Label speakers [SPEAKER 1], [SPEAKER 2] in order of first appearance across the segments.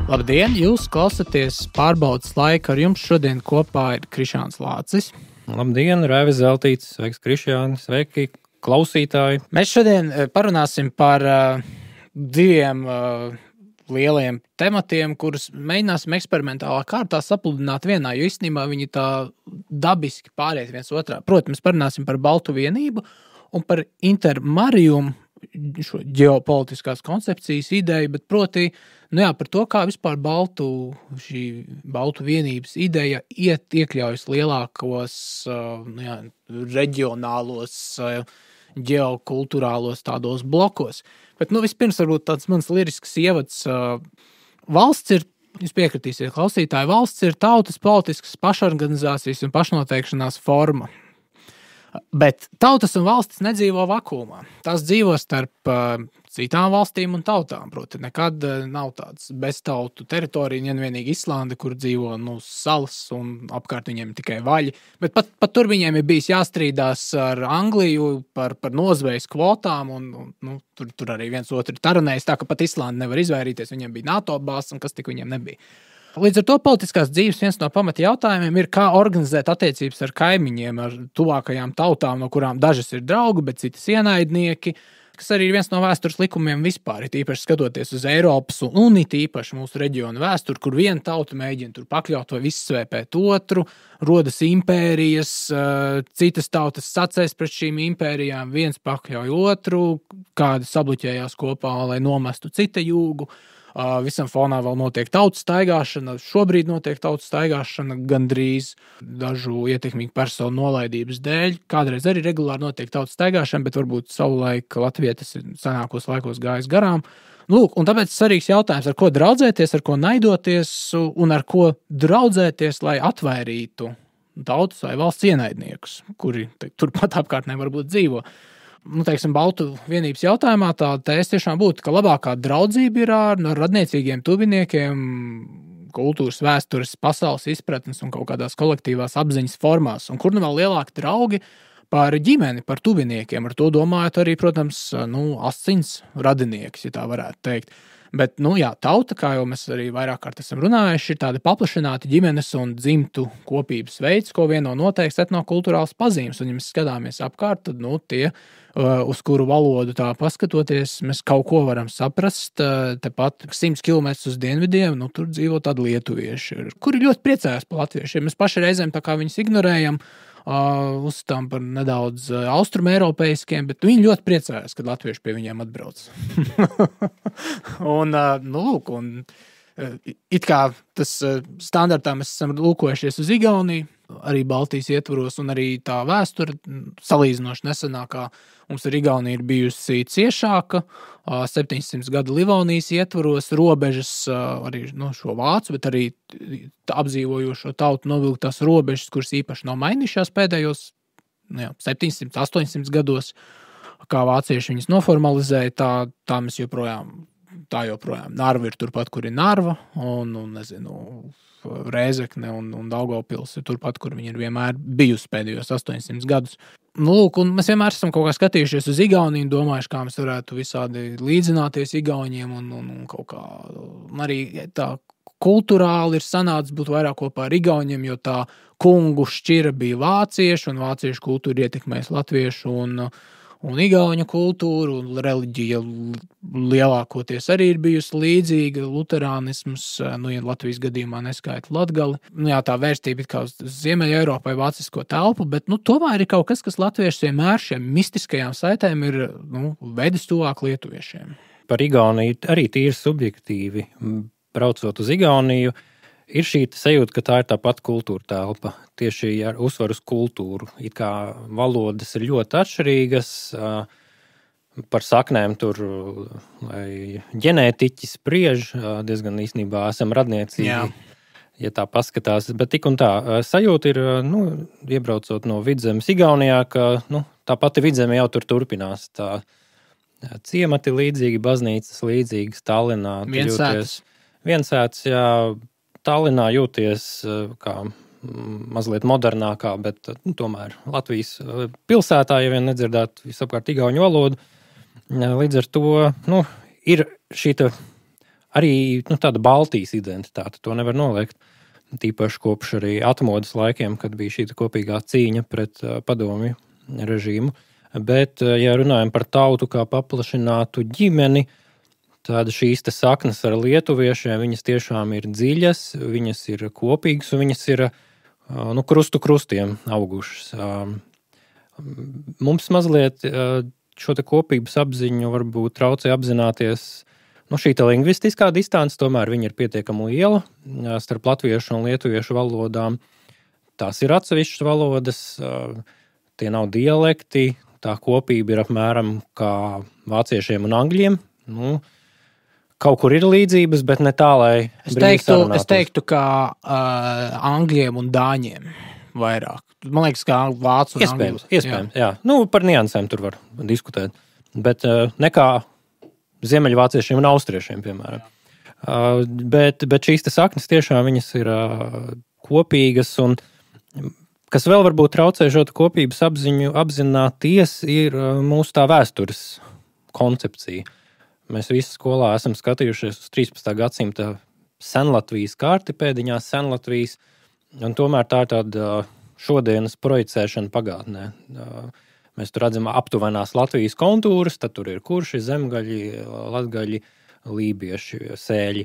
[SPEAKER 1] Labdien! Jūs klausāties pārbaudas laika. Ar jums šodien kopā ir Krišjāns Lācis.
[SPEAKER 2] Labdien, Raivis Zeltīts. Sveiks, Krišjāni. Sveiki, klausītāji.
[SPEAKER 1] Mēs šodien parunāsim par diviem lieliem tematiem, kurus mēģināsim eksperimentālā kārtā sapludināt vienā, jo īstenībā viņi tā dabiski pāriet viens otrā. Protams, parunāsim par Baltu vienību un par intermariumu, šo ģeopolitiskās koncepcijas ideju, bet proti, par to, kā vispār šī Baltu vienības ideja iekļaujas lielākos reģionālos, ģeokulturālos tādos blokos. Bet vispirms varbūt tāds mans lirisks ievads. Valsts ir, jūs piekritīsiet, klausītāji, valsts ir tautas politiskas pašorganizācijas un pašnoteikšanās forma. Bet tautas un valstis nedzīvo vakuumā. Tās dzīvo starp citām valstīm un tautām. Proti, nekad nav tāds beztautu teritorija, vienīgi Islanda, kur dzīvo salas un apkārt viņiem tikai vaļi. Bet pat tur viņiem ir bijis jāstrīdās ar Angliju par nozvejas kvotām, un tur arī viens otru taranējis, tā ka pat Islanda nevar izvairīties, viņiem bija NATO bāzes, un kas tik viņiem nebija. Līdz ar to politiskās dzīves viens no pamata jautājumiem ir, kā organizēt attiecības ar kaimiņiem, ar tuvākajām tautām, no kurām dažas ir draugi, bet citas ienaidnieki, kas arī ir viens no vēstures likumiem vispār, it īpaši skatoties uz Eiropas un it īpaši mūsu reģionu vēsturi, kur viena tauta mēģina tur pakļaut vai izsvēpēt otru, rodas impērijas, citas tautas sacēs pret šīm impērijām, viens pakļauj otru, kādi sabluķējās kopā, lai nomestu cita jūgu. Visam fonā vēl notiek tautas staigāšana, šobrīd notiek tautas staigāšana gandrīz dažu ietekmīgu personu nolaidības dēļ. Kādreiz arī regulāri notiek tautas staigāšana, bet varbūt savulaik Latvijā tas ir senākos laikos gājis garām. Un tāpēc svarīgs jautājums, ar ko draudzēties, ar ko naidoties un ar ko draudzēties, lai atvairītu tautas vai valsts ienaidniekus, kuri turpat apkārtnē varbūt dzīvo. Baltu vienības jautājumā tā tēze tiešām būtu, ka labākā draudzība ir ar radniecīgiem tuviniekiem, kultūras, vēstures, pasaules izpratnes un kaut kādās kolektīvās apziņas formās. Un kur vēl lielāki draugi par ģimeni, par tuviniekiem. Ar to domājot arī, protams, asins radinieks, ja tā varētu teikt. Bet, tauta, kā jau mēs arī vairāk kārt esam runājuši, ir tāda paplašināta ģimenes un dzimtu kopības veids, ko vieno noteikts etnokulturāls pazīmes. Un, ja mēs skatāmies apkārt, tad, tie, uz kuru valodu tā paskatoties, mēs kaut ko varam saprast. Tepat 100 km uz dienvidiem, tur dzīvo tādi lietuvieši, kuri ļoti priecājās par latviešiem. Mēs paši reizēm tā kā viņus ignorējam, uzstām par nedaudz austrumeiropeiskiem, bet viņi ļoti priecājās, kad latvieši pie viņiem atbrauc. It kā tas standartā mēs esam lūkojušies uz Igauniju, arī Baltijas ietvaros, un arī tā vēsture salīdzinoši nesenākā mums ar Igauniju ir bijusi ciešāka, 700 gadu Livonijas ietvaros, robežas arī šo vācu, bet arī apdzīvojošo tautu novilktās robežas, kuras īpaši nav mainījušās pēdējos 700, 800 gados, kā vācieši viņas noformalizēja, tā mēs joprojām Narva ir turpat, kur ir Narva, un Rēzekne un Daugavpils ir turpat, kur viņi ir vienmēr bijusi pēdējos 800 gadus. Un mēs vienmēr esam kaut kā skatījušies uz Igauniju un domājuši, kā mēs varētu visādi līdzināties Igauniem un kaut kā arī tā kulturāli ir sanācis būt vairāk kopā ar Igauniem, jo tā kungu šķira bija vācieši, un vāciešu kultūra ietekmēs latviešu un igauņu kultūru, un reliģija lielākoties arī ir bijusi līdzīga, luterānisms, ja Latvijas gadījumā neskaita Latgali. Tā vērstība ir kā uz Ziemeļa Eiropai vācisko telpu, bet tomēr ir kaut kas latviešus vienmēr šiem mistiskajām saitēm ir vedis tuvāk lietuviešiem.
[SPEAKER 2] Par Igauniju arī tīri subjektīvi, braucot uz Igauniju, ir šī sajūta, ka tā ir tāpat kultūra telpa, tieši ar uzsvaru uz kultūru. It kā valodas ir ļoti atšķirīgas, par saknēm tur, lai ģenētiķi spriež, diezgan īstenībā esam radniecīgi, ja tā paskatās. Bet tik un tā, sajūta ir, iebraucot no Vidzemes Igaunijā, ka tā pati Vidzeme jau tur turpinās. Tā ciemati līdzīgi, baznīcas līdzīgas, Tallinā. Viensēts, Tallinā jūties kā mazliet modernākā, bet tomēr Latvijas pilsētā, ja vien nedzirdētu visapkārt igauņu valodu. Līdz ar to ir šī arī tāda Baltijas identitāte, to nevar noliegt. Tīpaši kopš arī atmodas laikiem, kad bija šī kopīgā cīņa pret padomju režīmu. Bet, ja runājam par tautu kā paplašinātu ģimeni, tad šīs saknes ar lietuviešiem, viņas tiešām ir dziļas, viņas ir kopīgas un viņas ir krustu krustiem augušas. Mums mazliet šo kopības apziņu varbūt traucē apzināties. Šī lingvistiskā distance tomēr viņa ir pietiekami liela starp latviešu un lietuviešu valodām. Tās ir atsevišķas valodas, tie nav dialekti, tā kopība ir apmēram kā vāciešiem un angļiem. Kaut kur ir līdzības, bet ne tā, lai
[SPEAKER 1] es teiktu, ka angļiem un dāņiem vairāk. Man liekas, kā vācu un angļu.
[SPEAKER 2] Iespējams, jā. Par niansēm tur var diskutēt. Bet nekā ziemeļvāciešiem un austriešiem, piemēram. Bet šīs saknes tiešām viņas ir kopīgas, un kas vēl varbūt traucē šo kopības apziņu apzināties, ir mūsu tā vēstures koncepcija. Mēs visi skolā esam skatījušies uz 13. gadsimta senlatvijas karti, pēdiņās senlatvijas, un tomēr tā ir tāda šodienas projicēšana pagātnē. Mēs tur redzam aptuvenās Latvijas kontūras, tad tur ir kurši, zemgaļi, latgaļi, lībieši, sēļi.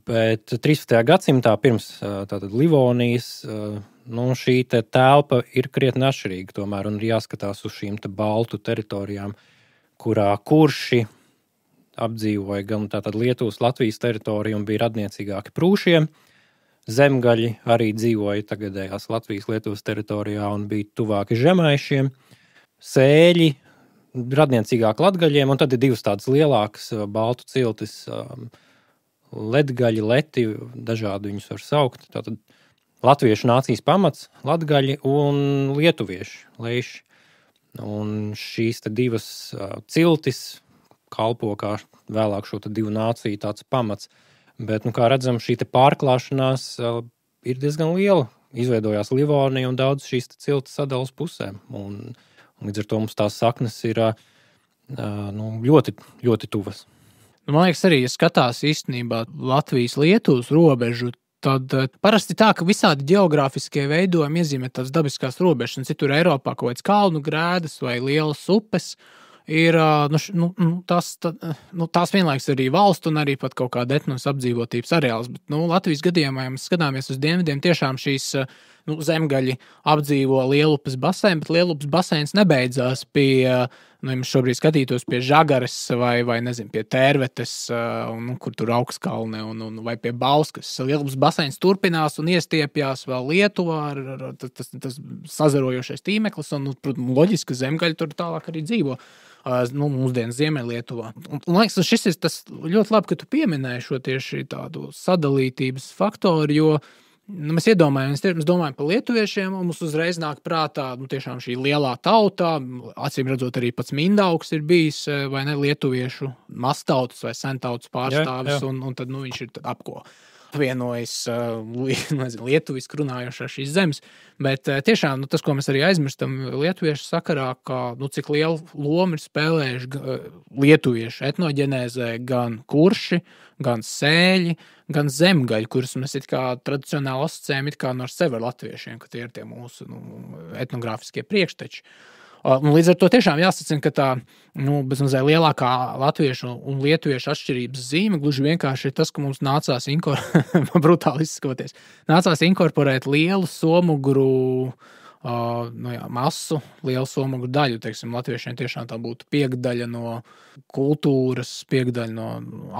[SPEAKER 2] Bet 13. gadsimtā pirms tātad Livonijas, šī telpa ir krietni atšķirīga tomēr, un ir jāskatās uz šīm baltu teritorijām, kurā kurši apdzīvoja gan tātad Lietuvas, Latvijas teritoriju un bija radniecīgāki prūšiem. Zemgaļi arī dzīvoja tagadējās Latvijas, Lietuvas teritorijā un bija tuvāki žemaišiem. Sēļi, radniecīgāk latgaļiem, un tad ir divas tādas lielākas baltu ciltis, ledgaļi, leti, dažādi viņus var saukt. Tātad latviešu nācijas pamats, latgaļi un lietuvieši, leiši. Un šīs divas ciltis kalpo kā vēlāk šo divu nāciju tāds pamats. Bet, kā redzam, šī pārklāšanās ir diezgan liela. Izveidojās Livonija un daudz šīs ciltis sadalas pusēm. Un līdz ar to mums tās saknes ir ļoti, ļoti tuvas.
[SPEAKER 1] Man liekas, arī, ja skatās īstenībā Latvijas-Lietuvas robežu, tad parasti tā, ka visādi geogrāfiskie veidojumi iezīmē tādas dabiskās robežas, un citur Eiropā kaut kāds kalnu grēdas vai lielas upes, ir tās vienlaikus arī valstu un arī pat kaut kāda etnos apdzīvotības areāls. Bet Latvijas gadījumā, ja mēs skatāmies uz dienvidiem, tiešām šīs zemgaļi apdzīvo Lielupes baseinu, bet Lielupes baseins nebeidzās pie, ja mēs šobrīd skatītos pie Žagares vai nezinu, pie Tērvetes, kur tur Augskalne, vai pie Bauskas. Lielupes baseins turpinās un iestiepjās vēl Lietuvā ar tas sazarojošais tīmeklis, un, protams, loģiski, ka zemgaļi tur tālāk arī dzīvo. Mūsdienas Ziemeļlietuvā. Man liekas, šis ir tas ļoti labi, ka tu pieminēji šo tieši tādu sadalītības faktoru, jo mēs iedomājamies, mēs domājam par lietuviešiem, un mums uzreiz nāk prātā tiešām šī lielā tautā, acīm redzot arī pats Mindaugs ir bijis, vai ne, lietuviešu mastautas vai sentautas pārstāvis, jā. Un tad viņš ir apko apvienojas lietuviski runājošās šīs zemes, bet tiešām tas, ko mēs arī aizmirstam lietuviešu sakarā, ka cik lielu lomu ir spēlējuši lietuviešu etnoģenēzē gan kurši, gan sēļi, gan zemgaļi, kurus mēs it kā tradicionāli asociējam it kā no sevi ar latviešiem, ka tie ir tie mūsu etnogrāfiskie priekšteči. Līdz ar to tiešām jāsacina, ka tā bezmazliet lielākā latviešu un lietuviešu atšķirības zīme gluži vienkārši ir tas, ka mums nācās brutāli izskaties. Nācās inkorporēt lielu somugru masu, lielu somugru daļu, teiksim, latviešiem tiešām tā būtu piekdaļa no kultūras, piekdaļa no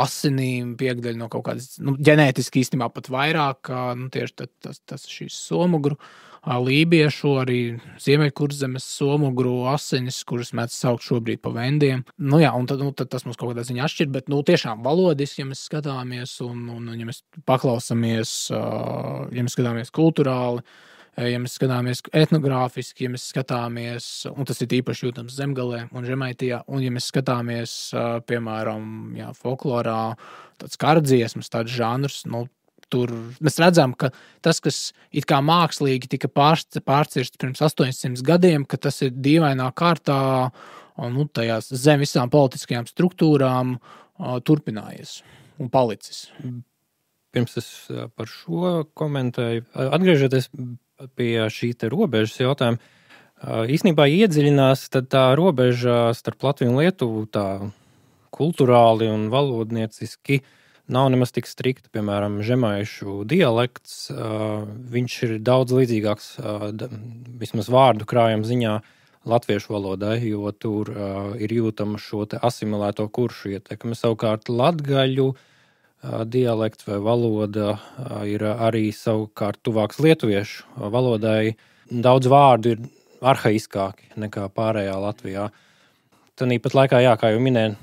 [SPEAKER 1] asinīm, piekdaļa no kaut kādas, ģenētiski īstenībā pat vairāk, tieši tas šīs somugru. Lībiešu, arī Ziemeļkurzemes somugru asinis, kuras mēs saukt šobrīd pa vendiem. Un tad tas mums kaut kādā ziņā atšķir, bet tiešām valodiski, ja mēs skatāmies un ja mēs paklausāmies, ja mēs skatāmies kulturāli, ja mēs skatāmies etnogrāfiski, ja mēs skatāmies, un tas ir īpaši jūtams Zemgalē un Žemaitijā, un ja mēs skatāmies, piemēram, folklorā, tāds kardziesmas, tāds žanrs, tur mēs redzam, ka tas, kas it kā mākslīgi tika pārcirsts pirms 800 gadiem, ka tas ir dīvainā kārtā tajās zem visām politiskajām struktūrām turpinājies. un palicis.
[SPEAKER 2] Pirms es par šo komentēju, atgriežoties pie šī te robežas jautājuma, īstenībā iedziļinās, tad tā robeža starp Latviju un Lietuvu tā kulturāli un valodnieciski nav nemaz tik strikta. Piemēram, žemaišu dialekts, viņš ir daudz līdzīgāks, vismaz vārdu krājuma ziņā, latviešu valodai, jo tur ir jūtama šo te asimilēto kuršu ietekme. Savukārt latgaļu dialekts vai valoda ir arī savukārt tuvāks lietuviešu valodai. Daudz vārdu ir arhaiskāki nekā pārējā Latvijā. Tanīpat laikā, jā, kā jau minēju,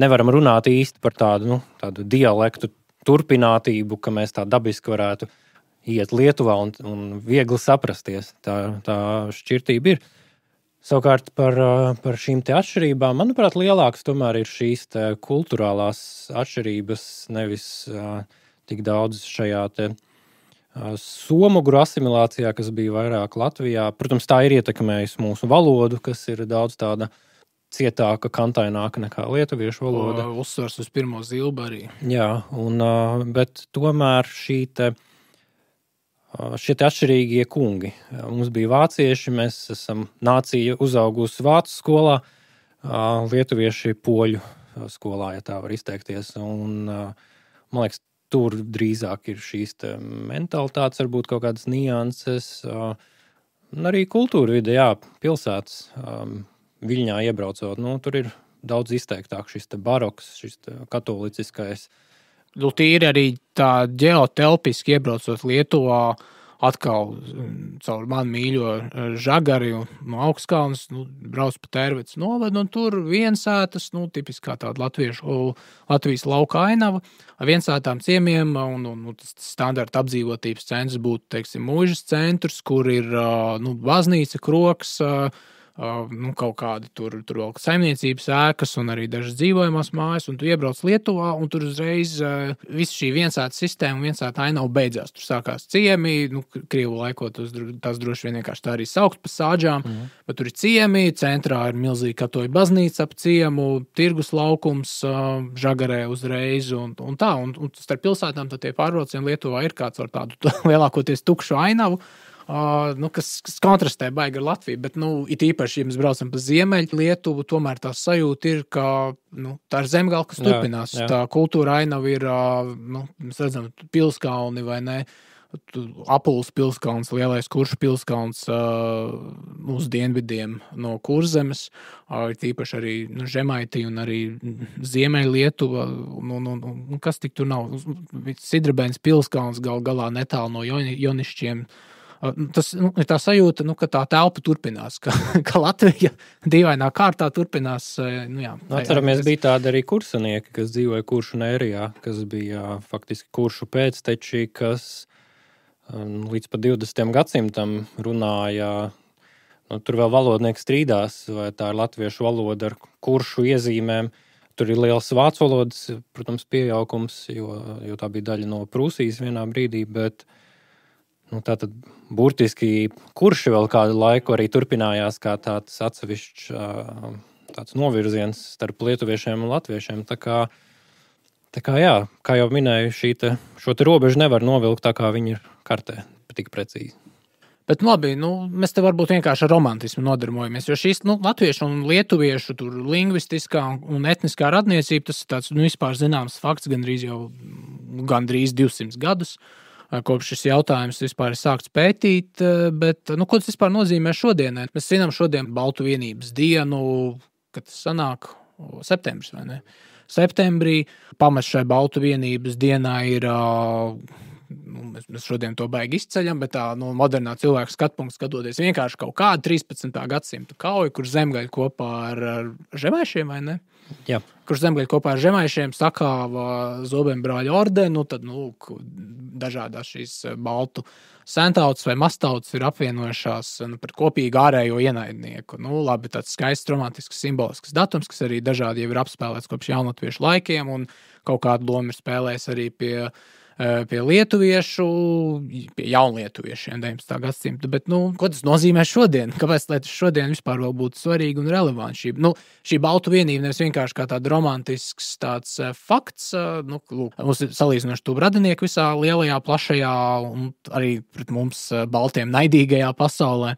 [SPEAKER 2] nevaram runāt īsti par tādu dialektu turpinātību, ka mēs tā dabiski varētu iet Lietuvā un viegli saprasties. Tā šķirtība ir. Savukārt par šīm te atšķirībām, manuprāt, lielākas tomēr ir šīs te kulturālās atšķirības, nevis tik daudz šajā te somogru asimilācijā, kas bija vairāk Latvijā. Protams, tā ir ietekmējusi mūsu valodu, kas ir daudz tāda cietāka, kantaināka nekā lietuviešu valoda.
[SPEAKER 1] Uzsvars uz pirmo zilbu arī.
[SPEAKER 2] Jā, bet tomēr šie atšķirīgie kungi. Mums bija vācieši, mēs esam nācija uzaugusi vācu skolā, lietuvieši poļu skolā, ja tā var izteikties. Un, man liekas, tur drīzāk ir šīs mentalitātes, varbūt kaut kādas nianses, un arī kultūra vide, jā, pilsētas Viļņā iebraucot. Tur ir daudz izteiktāk šis baroks, šis katoliciskais.
[SPEAKER 1] Tīri arī tā ģeotelpiski iebraucot Lietuvā, atkal caur mani mīļo Žagari no Augstkalnes, brauc pa Tērvetes novadu, un tur viensētas, tipiskā tāda Latvijas lauka ainava, ar viensētām ciemiem, un tas standarta apdzīvotības centrs būtu, teiksim, Mūžas centrs, kur ir baznīca, krogs, kaut kādi tur vēl saimniecības ēkas un arī dažas dzīvojamās mājas, un tu iebrauc Lietuvā, un tur uzreiz viss šī viensēta sistēma un viensēta ainava beidzās. Tur sākās ciemi, Krievu laikot tās droši vien vienkārši tā arī saukt pa sāģām, bet tur ir ciemi, centrā ir milzīgi katoļu baznīca ap ciemu, tirgus laukums Žagarē uzreiz, un starp pilsētām tad tie pārbraucieni Lietuvā ir kāds ar tādu lielākoties tukšu ainavu, kas kontrastē baigi ar Latviju, bet, it īpaši, ja mēs braucam pa Ziemeļu Lietuvu, tomēr tā sajūta ir, ka, tā ir zemgala, kas turpinās. Jā. Tā kultūra ainava ir, mēs redzam, pilskalni vai ne, Apuls pilskalns, lielais Kuršu pilskalns uz dienvidiem no Kurzemes, ir tīpaši arī Žemaitija un arī Ziemeļa Lietuva, kas tik tur nav, Sidrabēns pilskalns galā netālu no Jonišķiem. Tas ir tā sajūta, ka tā telpa turpinās, ka Latvija dīvainā kārtā turpinās.
[SPEAKER 2] Atceramies, bija tādi arī kursanieki, kas dzīvoja Kuršu nērijā, kas bija faktiski Kuršu pēcteči, kas līdz pat 20. gadsimtam runāja, tur vēl valodnieki strīdās, vai tā ir latviešu valoda ar kuršu iezīmēm. Tur ir liels vācu valodas, protams, piejaukums, jo tā bija daļa no Prūsijas vienā brīdī, bet tātad burtiski kurši vēl kādu laiku arī turpinājās kā tāds atsevišķs tāds novirziens starp lietuviešiem un latviešiem. Tā kā jā, kā jau minēju, šo te robežu nevar novilkt tā, kā viņi ir kartē, tik precīzi.
[SPEAKER 1] Bet labi, mēs te varbūt vienkārši ar romantismu nodarbojamies, jo šīs latviešu un lietuviešu tur lingvistiskā un etniskā radniecība, tas ir tāds vispār zināms fakts gandrīz 200 gadus. Kopš šis jautājums vispār ir sākts pētīt, bet, ko tas vispār nozīmē šodienai? Mēs zinām šodien Baltu vienības dienu, kad tas sanāk septembris, vai ne? Septembrī pamats šai Baltu vienības dienā ir, mēs šodien to baigi izceļam, bet tā modernā cilvēka skatpunkts skatoties vienkārši kaut kādu 13. gadsimta kauju, kur zemgaļi kopā ar žemaišiem, vai ne?
[SPEAKER 2] Jā.
[SPEAKER 1] Kurš zemgaļi kopā ar žemaišiem sakāva Zobenbrāļa ordenu, tad, dažādās šīs baltu sentautas vai mastautas ir apvienojušās par kopīgu ārējo ienaidnieku. Labi, tāds skaists, romantisks, simbolisks datums, kas arī dažādi jau ir apspēlēts kopš jaunatviešu laikiem, un kaut kādu lomu ir spēlējis arī pie pie lietuviešu, pie jaunlietuviešiem 19. gadsimta. Bet, ko tas nozīmē šodien? Kāpēc tas šodien vispār vēl būtu svarīgi un relevanti? Šī baltu vienība nevis vienkārši kā tāda romantisks tāds fakts, mums ir salīdzinoši tuvu radinieki visā lielajā, plašajā un arī pret mums baltiem naidīgajā pasaulē.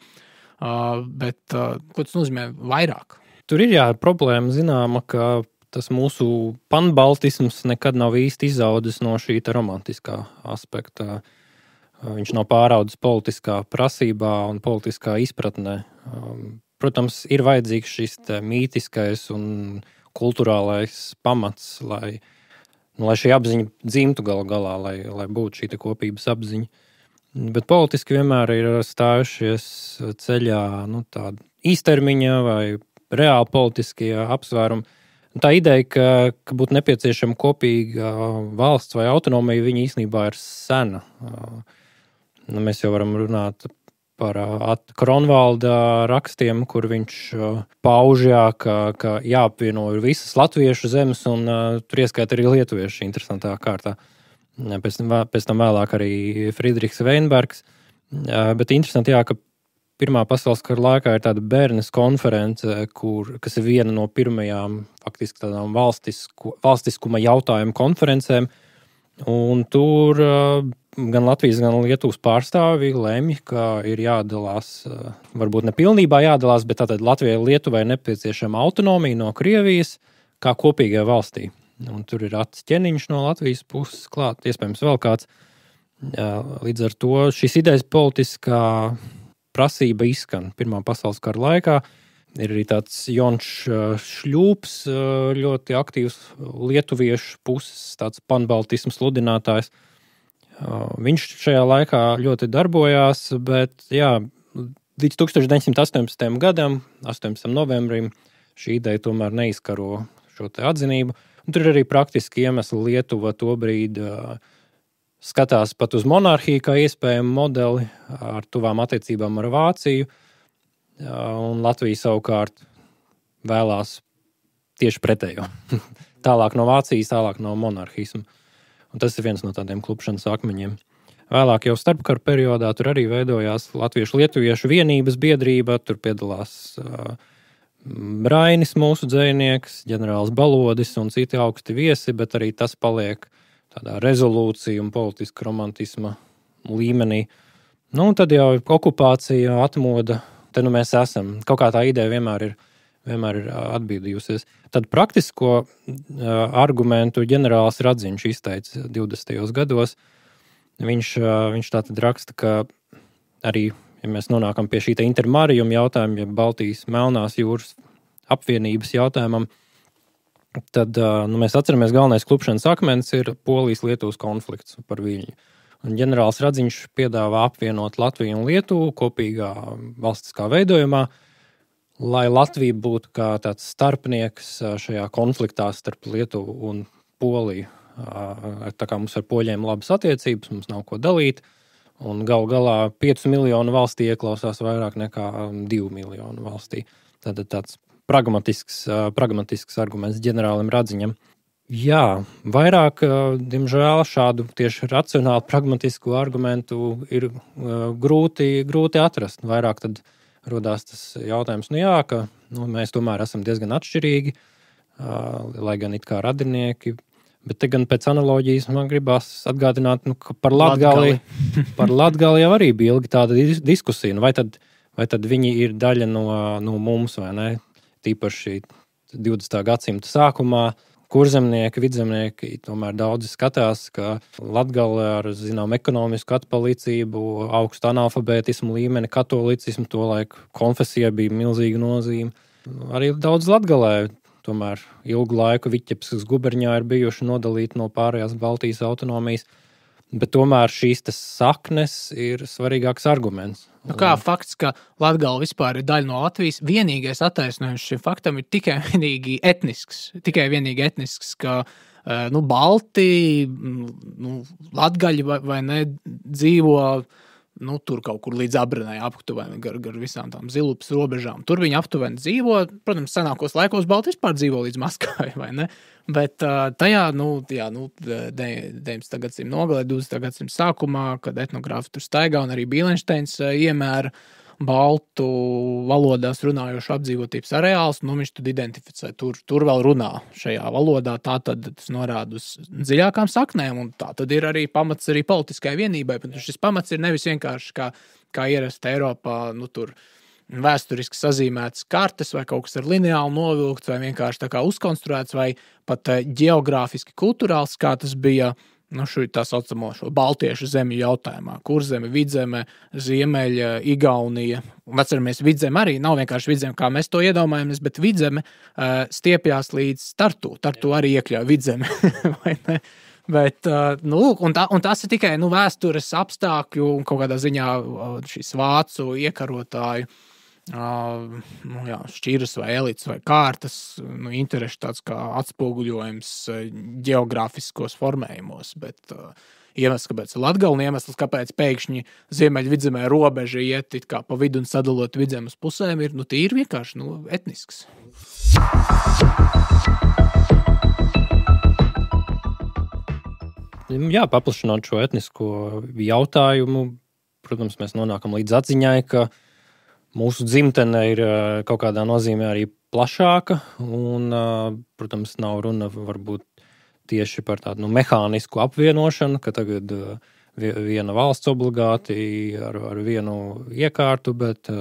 [SPEAKER 1] Bet ko tas nozīmē vairāk?
[SPEAKER 2] Tur ir problēma zināma, ka tas mūsu panbaltisms nekad nav īsti izaudzis no šī romantiskā aspekta. Viņš nav pāraudzis politiskā prasībā un politiskā izpratnē. Protams, ir vajadzīgs šis mītiskais un kulturālais pamats, lai šī apziņa dzimtu galu galā, lai būtu šī kopības apziņa. Bet politiski vienmēr ir stājušies ceļā tādi īstermiņa vai reāli politiskie apsvērumi. Tā ideja, ka būtu nepieciešama kopīga valsts vai autonomija, viņa īstenībā ir sena. Mēs jau varam runāt par Kronvalda rakstiem, kur viņš pauž, ka jāapvieno visas latviešu zemes, un tur ieskaita arī lietuvieši interesantā kārtā. Pēc tam vēlāk arī Friedrichs Veinbergs. Bet interesanti, ka Pirmā pasaules kara laikā ir tāda Bernes konference, kas ir viena no pirmajām faktiski tādām valstiskuma jautājumu konferencēm. Un tur gan Latvijas, gan Lietuvas pārstāvi lemj, ka ir jādalās, varbūt ne pilnībā jādalās, bet tātad Latvijai un Lietuvai nepieciešama autonomija no Krievijas kā kopīgai valstī. Un tur ir Atis Ķeniņš no Latvijas puses klāt, iespējams vēl kāds. Līdz ar to šīs idejas politiskā prasība izskan Pirmā pasaules kara laikā. Ir arī tāds Jons Šļūps, ļoti aktīvs lietuviešu puses, tāds panbaltismu sludinātājs. Viņš šajā laikā ļoti darbojās, bet līdz 1918. gadam, 18. novembrim, šī ideja tomēr neizkaro šo atzinību. Un tur ir arī praktiski iemesli. Lietuva tobrīd skatās pat uz monarhiju kā iespējamu modeli ar tuvām attiecībām ar Vāciju, un Latvija savukārt vēlās tieši pretējo. Tālāk no Vācijas, tālāk no monarhismu. Un tas ir viens no tādiem klupšanas akmeņiem. Vēlāk jau starpkara periodā tur arī veidojās Latviešu-Lietuviešu vienības biedrība, tur piedalās Brainis, mūsu dzejnieks, ģenerālis Balodis un citi augsti viesi, bet arī tas paliek tādā rezolūcija un politiska romantisma līmenī. Un tad jau okupācija, atmoda, te mēs esam. Kaut kā tā ideja vienmēr ir atbīdījusies. Tad praktisko argumentu ģenerālis Radziņš izteica 20. gados. Viņš tātad raksta, ka arī, ja mēs nonākam pie šī intermariuma jautājuma, ja Baltijas Melnās jūras apvienības jautājumam, tad mēs atceramies, galvenais klupšanas akmens ir Polijas-Lietuvas konflikts par Viļņu. Un ģenerālis Radziņš piedāvā apvienot Latviju un Lietuvu kopīgā valstiskā veidojumā, lai Latvija būtu kā tāds starpnieks šajā konfliktā starp Lietuvu un Poliju. Tā kā mums ar poļiem labas attiecības, mums nav ko dalīt, un galu galā 5 miljonu valstī ieklausās vairāk nekā 2 miljonu valstī. Tātad tāds pragmatisks arguments ģenerālim Radziņam. Jā, vairāk, diemžēl, šādu tieši racionālu, pragmatisku argumentu ir grūti atrast. Vairāk tad rodās tas jautājums, ka mēs tomēr esam diezgan atšķirīgi, lai gan it kā radinieki, bet te gan pēc analoģijas man gribās atgādināt, ka par Latgali jau arī bija ilgi tāda diskusija, vai tad viņi ir daļa no mums, vai ne? Tīpaši 20. gadsimta sākumā kurzemnieki, vidzemnieki tomēr daudzi skatās, ka Latgale ar, ekonomisku atpalicību, augstu analfabētismu līmeni, katolicismu, tolaik konfesijai bija milzīga nozīme. Arī daudz Latgalē tomēr ilgu laiku Viķepskas guberņā ir bijuši nodalīti no pārējās Baltijas autonomijas, bet tomēr šīs saknes ir svarīgāks arguments.
[SPEAKER 1] Kā fakts, ka Latgale vispār ir daļa no Latvijas, vienīgais attaisnojums šim faktam ir tikai vienīgi etnisks, ka Balti, latgaļi vai ne, dzīvo nu, tur kaut kur līdz Abranai aptuveni gar visām tām Zilupas robežām. Tur viņi aptuveni dzīvo. Protams, senākos laikos Balti vispār dzīvo līdz Maskavai, vai ne? Bet tajā, 19. gadsimta nogalē, 20. gadsimta sākumā, kad etnogrāfi tur staigā un arī Bīlenšteins iemēra baltu valodās runājošu apdzīvotības areāls, viņš tad identificē, tur vēl runā šajā valodā, tā tad tas norāda uz dziļākām saknēm, un tā tad ir arī pamats arī politiskai vienībai, bet šis pamats ir nevis vienkārši kā ierasta Eiropā, tur vēsturiski sazīmētas kartes vai kaut kas ar lineāli novilkts vai vienkārši tā kā uzkonstruēts vai pat ģeogrāfiski kulturāls, kā tas bija tā saucamo šo baltiešu zemju jautājumā. Kurzeme, Vidzeme, Ziemeļa, Igaunija. Un atceramies, Vidzeme arī nav vienkārši Vidzeme, kā mēs to iedomājamies, bet Vidzeme stiepjās līdz Tartu. Tartu arī iekļauj Vidzeme, vai ne? Bet, un tas ir tikai vēstures apstākļu un kaut kādā ziņā šīs vācu iekarotāju šķiras vai elites vai kārtas interešu tāds kā atspoguļojums ģeogrāfiskos formējumos, bet iemesls, kāpēc ir Latgala un iemesls, kāpēc pēkšņi Ziemeļvidzemē robeža iet it kā pa vidu un sadalot Vidzemes pusēm, ir tīri vienkārši etnisks.
[SPEAKER 2] Jā, paplašinot šo etnisko jautājumu, protams, mēs nonākam līdz atziņai, ka mūsu dzimtene ir kaut kādā nozīmē arī plašāka, un, protams, nav runa varbūt tieši par tādu mehānisku apvienošanu, ka tagad viena valsts obligāti ar vienu iekārtu, bet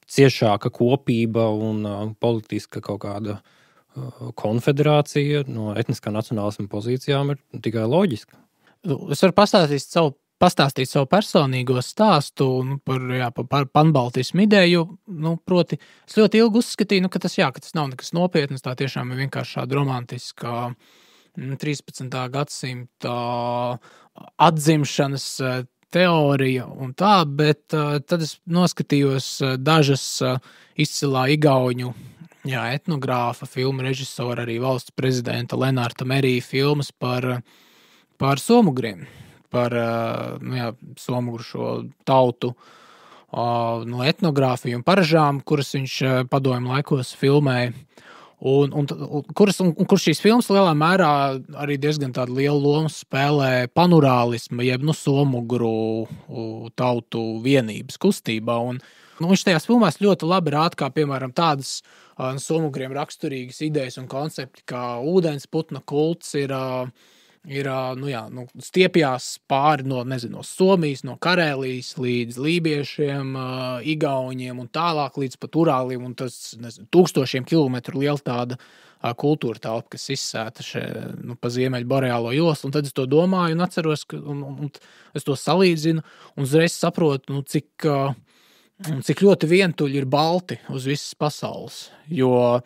[SPEAKER 2] ciešāka kopība un politiska kaut kāda konfederācija no etniskā nacionālisma pozīcijām ir tikai loģiska.
[SPEAKER 1] Es varu pastāstīt savu personīgo stāstu par panbaltismu ideju. Proti, es ļoti ilgi uzskatīju, ka tas nav nekas nopietnas, tā tiešām ir vienkārši šāda romantiska 13. gadsimta atzimšanas teorija un tā, bet tad es noskatījos dažas izcilā igauņu etnogrāfa, filmu režisora, arī valsts prezidenta Lenārta Merija filmas par somugriem. Par somugru šo tautu etnogrāfiju un paražām, kuras viņš padomju laikos filmēja. Kur šīs filmas lielā mērā arī diezgan tādu lielu lomu spēlē panurālisma, jeb somugru tautu vienības kustībā. Viņš tajās filmās ļoti labi rāda, kā piemēram tādas somugriem raksturīgas idejas un koncepti, kā ūdensputna kults stiepjās pāri no Somijas, no Karēlijas līdz lībiešiem, igauņiem un tālāk līdz pat Urālim, un tas 1000 kilometru liela tāda kultūra telpa, kas izsēta pa Ziemeļu boreālo joslu, un tad es to domāju un atceros, un es to salīdzinu, un uzreiz saprotu, cik ļoti vientuļi ir balti uz visas pasaules, jo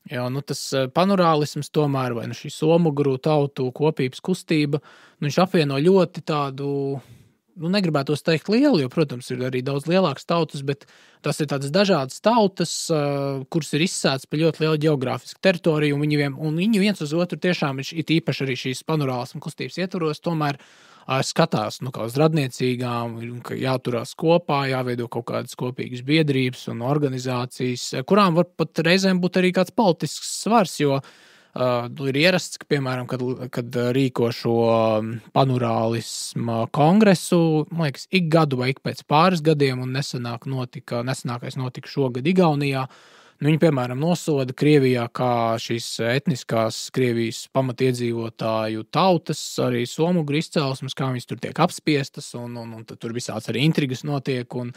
[SPEAKER 1] tas panurālisms tomēr, vai šī somugru tautu kopības kustība, viņš apvieno ļoti tādu, negribētos teikt lielu, jo, protams, ir arī daudz lielākas tautas, bet tas ir tādas dažādas tautas, kuras ir izsētas pa ļoti lielu ģeogrāfisku teritoriju, un viņi viens uz otru tiešām ir īpaši arī šīs panurālisma kustības ietvaros, tomēr skatās kā uz radniecīgām, ka jāturās kopā, jāveido kaut kādas kopīgas biedrības un organizācijas, kurām var pat reizēm būt arī kāds politisks svars, jo ir ierasts, ka, piemēram, kad rīko šo panurālisma kongresu, man liekas, ik gadu vai ik pēc pāris gadiem, un nesenākais notika šogad Igaunijā, viņi, piemēram, nosoda Krievijā kā šīs etniskās Krievijas pamatiedzīvotāju tautas, arī somugru izcelsmes, kā viņas tur tiek apspiestas, un tad tur visāds arī intrigas notiek, un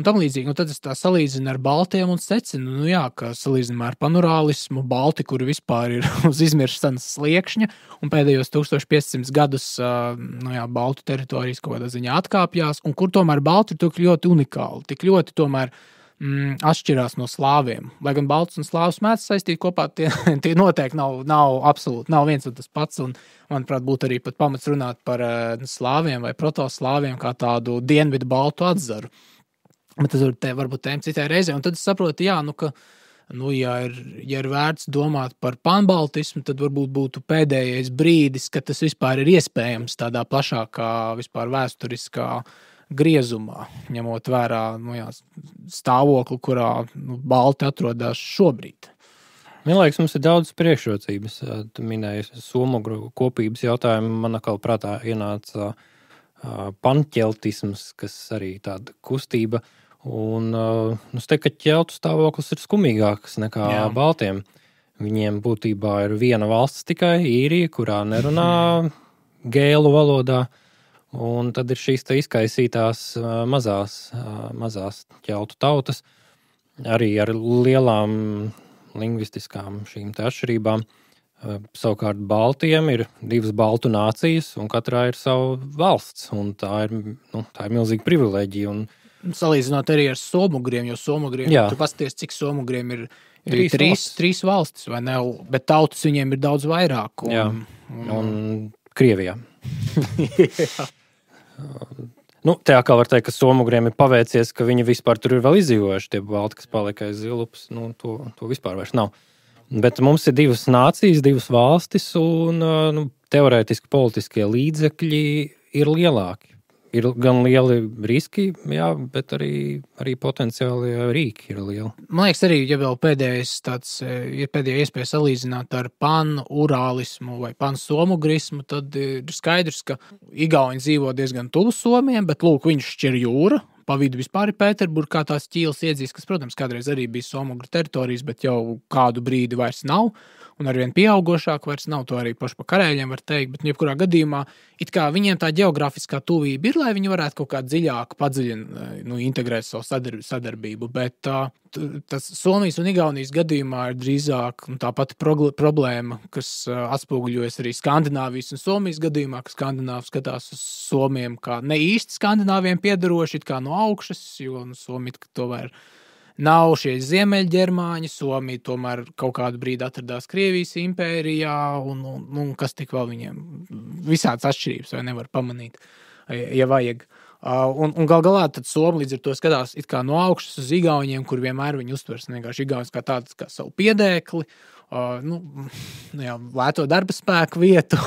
[SPEAKER 1] tam līdzīgi. Tad es tā salīdzinu ar baltiem un secinu, ka salīdzinājumā ar panurālismu balti, kuri vispār ir uz izmiršanas sliekšņa, un pēdējos 1500 gadus baltu teritorijas kaut kādā ziņā atkāpjās, un kur tomēr balti ir tik ļoti unikāli, tik ļoti tomēr atšķirās no slāviem. Lai gan baltus un slāvus mēdz saistīt kopā, tie noteikti nav absolūti, nav viens un tas pats, un, manuprāt, būtu arī pat pamats runāt par slāviem vai protoslāviem kā tādu dienvidu baltu atzaru. Bet tas varbūt tēma citai reizē, un tad es saprotu, ka ja ir vērts domāt par panbaltismu, tad varbūt būtu pēdējais brīdis, kad tas vispār ir iespējams tādā plašākā vispār vēsturiskā griezumā, ņemot vērā stāvokli, kurā balti atrodas šobrīd.
[SPEAKER 2] Man liekas, mums ir daudz priekšrocības. Tu minēji somogru kopības jautājumu. Man atkal prātā ienāca panķeltisms, kas arī tāda kustība. Un es teiktu, ka ķeltu stāvoklis ir skumīgāks nekā baltiem. Viņiem būtībā ir viena valsts tikai, Īrija, kurā nerunā gēlu valodā. Un tad ir šīs izkaisītās mazās ķeltu tautas, arī ar lielām lingvistiskām šīm atšķirībām. Savukārt Baltiem ir 2 baltu nācijas, un katrā ir sava valsts, un tā ir milzīga privileģija.
[SPEAKER 1] Salīdzinot arī ar somugriem, jo somugriem, tu pasties, cik somugriem ir 3 valstis, vai ne? Bet tautas viņiem ir daudz vairāk.
[SPEAKER 2] Un Krievijā. Te atkal var teikt, ka somugriem ir paveicies, ka viņi vispār tur ir vēl izdzīvojuši, tie balti, kas palika aiz zilupas, to vispār vairs nav. Bet mums ir 2 nācijas, 2 valstis, un teorētiski politiskie līdzekļi ir lielāki. Ir gan lieli riski, bet arī potenciāli rīki ir lieli.
[SPEAKER 1] Man liekas, arī, ja vēl pēdējā iespēja salīdzināt ar pan-urālismu vai pan-somugrismu, tad ir skaidrs, ka Igauni dzīvo diezgan tuvu Somiem, bet lūk, viņš šķir jūra. Pa vidu vispār ir Pēterburga, kā tās ķīles iedzīs, kas, protams, kādreiz arī bija somugru teritorijas, bet jau kādu brīdi vairs nav. Un arvien pieaugošāk vairs nav, to arī paši pa karēļiem var teikt, bet jebkurā gadījumā it kā viņiem tā geogrāfiskā tuvība ir, lai viņi varētu kaut kā dziļāk integrēt savu sadarbību, bet tas Somijas un Igaunijas gadījumā ir drīzāk tā pati problēma, kas atspoguļojas arī Skandināvijas un Somijas gadījumā, ka Skandināvi skatās uz Somiem kā ne īsti Skandināviem piedaroši, it kā no augšas, jo Somija tomēr nav šie ziemeļģermāņi, Somija tomēr kaut kādu brīdi atradās Krievijas impērijā, un kas tik vēl viņiem visādas atšķirības vai nevar pamanīt, ja vajag. Un galā tad Somi līdz ar to skatās it kā no augšas uz Igauņiem, kur vienmēr viņi uztvers vienkārši Igauņus kā tādas kā savu piedēkli, lēto darba spēku vietu,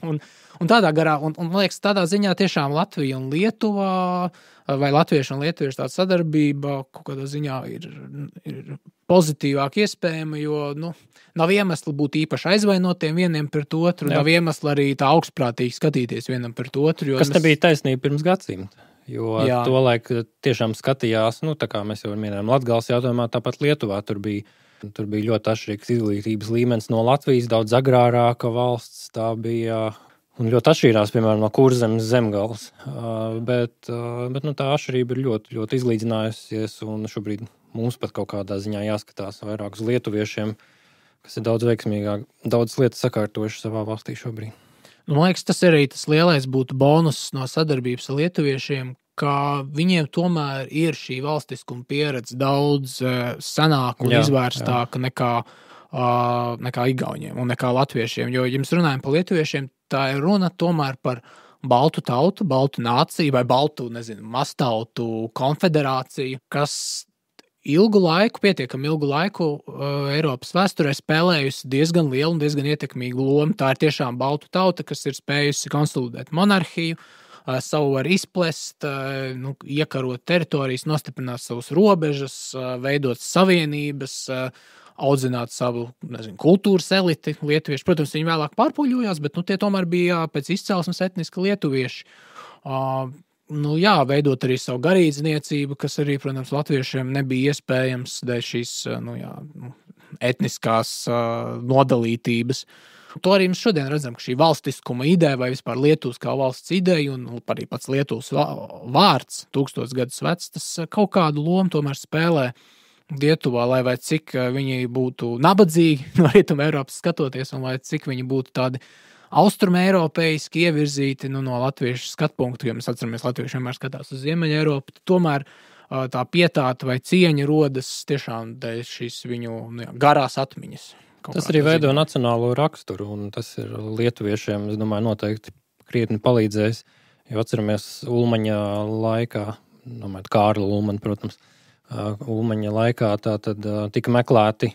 [SPEAKER 1] un tādā garā, un man liekas, tādā ziņā tiešām Latvija un Lietuva, vai latviešu un lietuviešu tāda sadarbība kaut kādā ziņā ir pozitīvāk iespējama, jo nav iemesli būt īpaši aizvainotiem vieniem pret otru, nav iemesli arī tā augstprātīgi skatīties vienam pret otru.
[SPEAKER 2] Kas nebija taisnība pirms gadsimta, jo tolaik tiešām skatījās, tā kā mēs jau minējām Latgales jautājumā, tāpat Lietuvā tur bija ļoti atšķirīgs izglītības līmenis no Latvijas, daudz agrārāka valsts, tā bija. Un ļoti atšķirās, piemēram, no Kurzemes Zemgales. Bet tā atšķirība ir ļoti, ļoti izlīdzinājusies, un šobrīd mums pat kaut kādā ziņā jāskatās vairāk uz lietuviešiem, kas ir daudz veiksmīgāk, daudz lietas sakārtojuši savā valstī šobrīd.
[SPEAKER 1] Man liekas, tas arī tas lielais būtu bonus no sadarbības ar lietuviešiem, ka viņiem tomēr ir šī valstiskuma pieredze daudz senāka un izvērstāka nekā Igauņiem un nekā latviešiem. Jo, ja mēs runājam par lietuviešiem, tā ir runa tomēr par baltu tautu, baltu nāciju vai baltu, maztautu konfederāciju, kas pietiekami ilgu laiku Eiropas vēsturē spēlējusi diezgan lielu un diezgan ietekmīgu lomu. Tā ir tiešām baltu tauta, kas ir spējusi konsolidēt monarhiju, savu var izplest, iekarot teritorijas, nostiprināt savus robežas, veidot savienības, audzināt savu kultūras eliti. Lietuvieši, protams, viņi vēlāk pārpoļojās, bet tie tomēr bija pēc izcelsmes etniski lietuvieši. Veidot arī savu garīdzniecību, kas arī, protams, latviešiem nebija iespējams dēļ šīs etniskās nodalītības. To arī mēs šodien redzam, ka šī valstiskuma ideja vai vispār Lietuvas kā valsts ideja un arī pats Lietuvas vārds 1000 gadus vecs, tas kaut kādu lomu tomēr spēlē Lietuvā, lai vai cik viņi būtu nabadzīgi no Rietuma Eiropas skatoties un lai cik viņi būtu tādi austrumeiropeiski ievirzīti no latviešu skatpunktu, jo mēs atceramies, latvieši vienmēr skatās uz Ziemeļa Eiropu, tomēr tā pietāta vai cieņa rodas tiešām dēļ šīs viņu garās atmiņas.
[SPEAKER 2] Tas arī veido nacionālo raksturu, un tas ir lietuviešiem, es domāju, noteikti krietni palīdzējis, jo atceramies Ulmaņa laikā, Kārla Ulmaņa, protams, Ulmaņa laikā tātad tika meklēti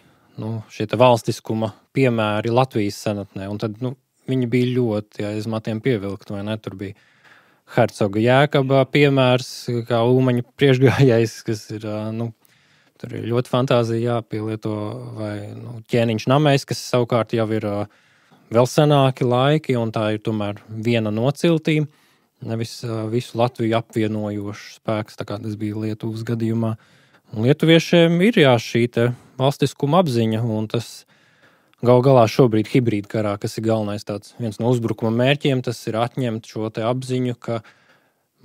[SPEAKER 2] šie valstiskuma piemēri Latvijas senatnē, un tad viņi bija ļoti aiz matiem pievilkti, vai ne? Tur bija Hercoga Jēkaba piemērs, kā Ulmaņa priekšgājējs, kas ir, tur ir ļoti fantāzija jāpielieto, vai ķēniņš Namējs, kas savukārt jau ir vēl senāki laiki, un tā ir tomēr viena no ciltīm, nevis visu Latviju apvienojošs spēks, tā kā tas bija Lietuvas gadījumā. Un lietuviešiem ir šī te valstiskuma apziņa, un tas gal galā šobrīd hibrīd karā, kas ir galvenais viens no uzbrukuma mērķiem, tas ir atņemt šo te apziņu, ka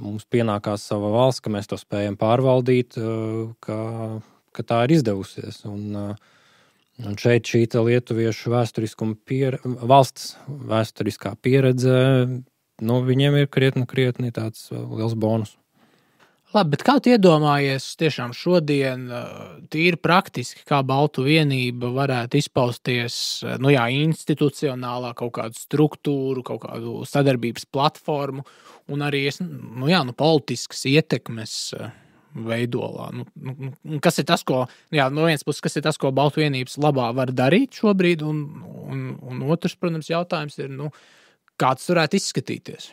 [SPEAKER 2] mums pienākās sava valsts, ka mēs to spējam pārvaldīt, ka tā ir izdevusies. Un šeit šī lietuviešu valsts vēsturiskā pieredze, viņiem ir krietni tāds liels bonus.
[SPEAKER 1] Labi, bet kā tu iedomājies tiešām šodien tīri praktiski, kā Baltu vienība varētu izpausties, institucionālā kaut kādu struktūru, kaut kādu sadarbības platformu un arī, politiskas ietekmes veidolā? Kas ir tas, ko, no vienas puses, kas ir tas, ko Baltu vienības labā var darīt šobrīd, un otrs, protams, jautājums ir, kā tas varētu izskatīties?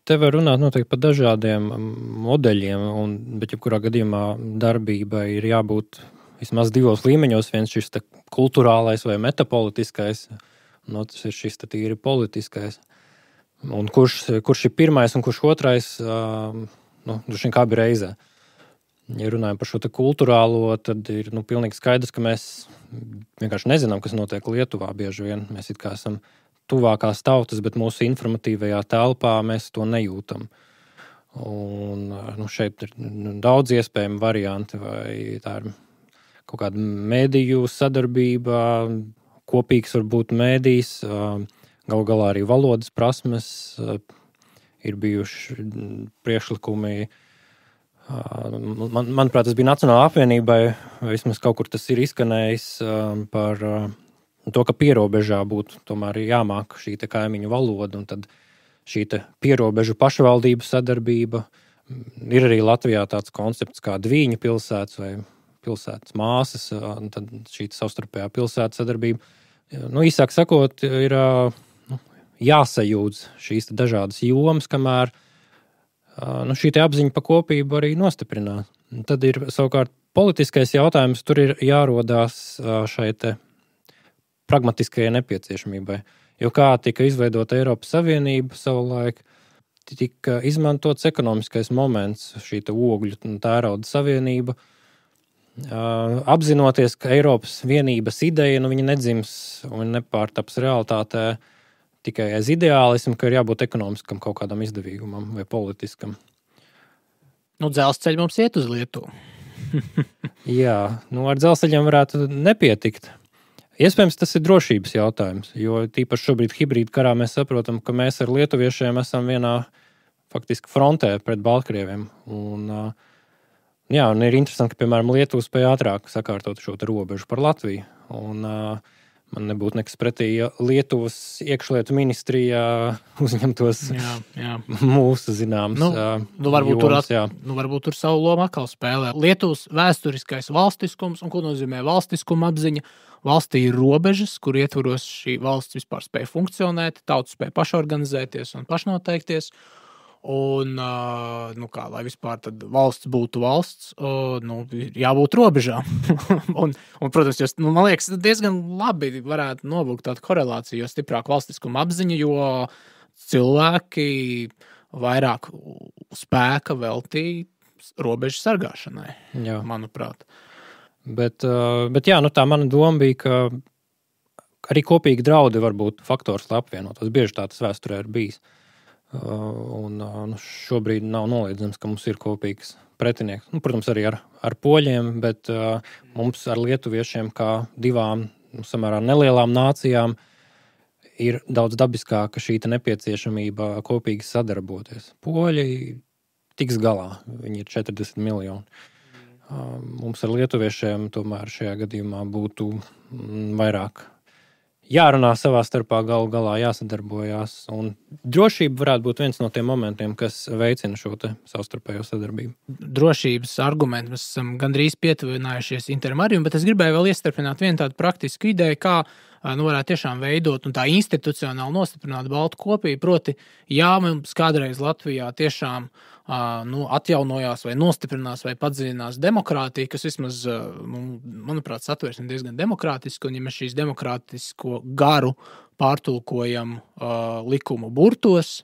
[SPEAKER 2] Te var runāt noteikti par dažādiem modeļiem, bet jebkurā gadījumā darbībai ir jābūt vismaz divos līmeņos. Viens šis kulturālais vai metapolitiskais, un otrs ir šis tīri politiskais. Un kurš ir pirmais un kurš otrais, droši vien kā abi reizē. Ja runājam par šo kulturālo, tad ir pilnīgi skaidrs, ka mēs vienkārši nezinām, kas notiek Lietuvā bieži vien. Mēs it kā esam tuvākās tautas, bet mūsu informatīvajā telpā mēs to nejūtam. Un, šeit ir daudz iespējami varianti, vai tā ir kaut kāda mediju sadarbība, kopīgs varbūt mēdījis, galu galā arī valodas prasmes, ir bijuši priekšlikumi. Manuprāt, tas bija Nacionālajai apvienībai, vismaz kaut kur tas ir izskanējis par to, ka pierobežā būtu tomēr jāmāk šī kaimiņu valoda, un tad šī pierobežu pašvaldību sadarbība. Ir arī Latvijā tāds koncepts kā Dvīņu pilsētas vai pilsētas māsas, un tad šī savstarpējā pilsētas sadarbība. Īsāk sakot, ir jāsajūdz šīs dažādas jomas, kamēr šī apziņa pa kopību arī nostiprinās. Tad ir savukārt politiskais jautājums, tur ir jārodās šai pragmatiskajai nepieciešamībai. Jo kā tika izveidota Eiropas Savienība savulaik, tika izmantots ekonomiskais moments, šī ogļu un tērauda savienība, apzinoties, ka Eiropas vienības ideja, viņa nedzims un nepārtaps realitātē tikai aiz ideālismu, ka ir jābūt ekonomiskam kaut kādam izdevīgumam vai politiskam.
[SPEAKER 1] Dzelzceļi mums iet uz Lietuvu.
[SPEAKER 2] Jā, ar dzelzceļiem varētu nepietikt. Iespējams, tas ir drošības jautājums, jo tīpaši šobrīd hibrīd karā mēs saprotam, ka mēs ar lietuviešiem esam vienā faktiski frontē pret Baltkrieviem. Un ir interesanti, ka, piemēram, Lietuva spēja ātrāk sakārtot šo robežu par Latviju. Un man nebūtu nekas pretī, ja Lietuvas iekšlietu ministrijā uzņemtos mūsu zināms
[SPEAKER 1] jomas. Varbūt tur savu lomu atkal spēlē. Lietuvas vēsturiskais valstiskums, un ko nozīmē valstiskuma apziņa? Valstī ir robežas, kur ietvaros šī valsts vispār spēja funkcionēt, tauta spēja pašorganizēties un pašnoteikties. Un, lai vispār tad valsts būtu valsts, jābūt robežām. un, protams, man liekas, diezgan labi varētu novilkt tādu korelāciju, jo stiprāk valstiskuma apziņa, jo cilvēki vairāk spēka veltīja robežu sargāšanai, manuprāt.
[SPEAKER 2] Bet tā mana doma bija, ka arī kopīgi draudi var būt faktors, lai apvienotos. Bieži tā tas vēsturē ir bijis. Un šobrīd nav noliedzams, ka mums ir kopīgs pretinieks. Protams, arī ar poļiem, bet mums ar lietuviešiem kā divām samērā nelielām nācijām ir daudz dabiskāka šī nepieciešamība kopīgi sadarboties. Poļi tiks galā, viņi ir 40 miljoni. Mums ar lietuviešiem tomēr šajā gadījumā būtu vairāk jārunā savā starpā, galu galā jāsadarbojās. Un drošība varētu būt viens no tiem momentiem, kas veicina šo savstarpējo sadarbību.
[SPEAKER 1] Drošības argumenti mēs esam gandrīz pietuvinājušies Intermarium, bet es gribēju vēl iestarpināt vienu tādu praktisku ideju, kā varētu tiešām veidot un tā institucionāli nostiprināt baltu kopību. Proti, jā, mums kādreiz Latvijā tiešām atjaunojās vai nostiprinās vai padziļinās demokrātija, kas vismaz, manuprāt, satversme diezgan demokrātiska, un ja mēs šīs demokrātisko garu pārtulkojam likumu burtos,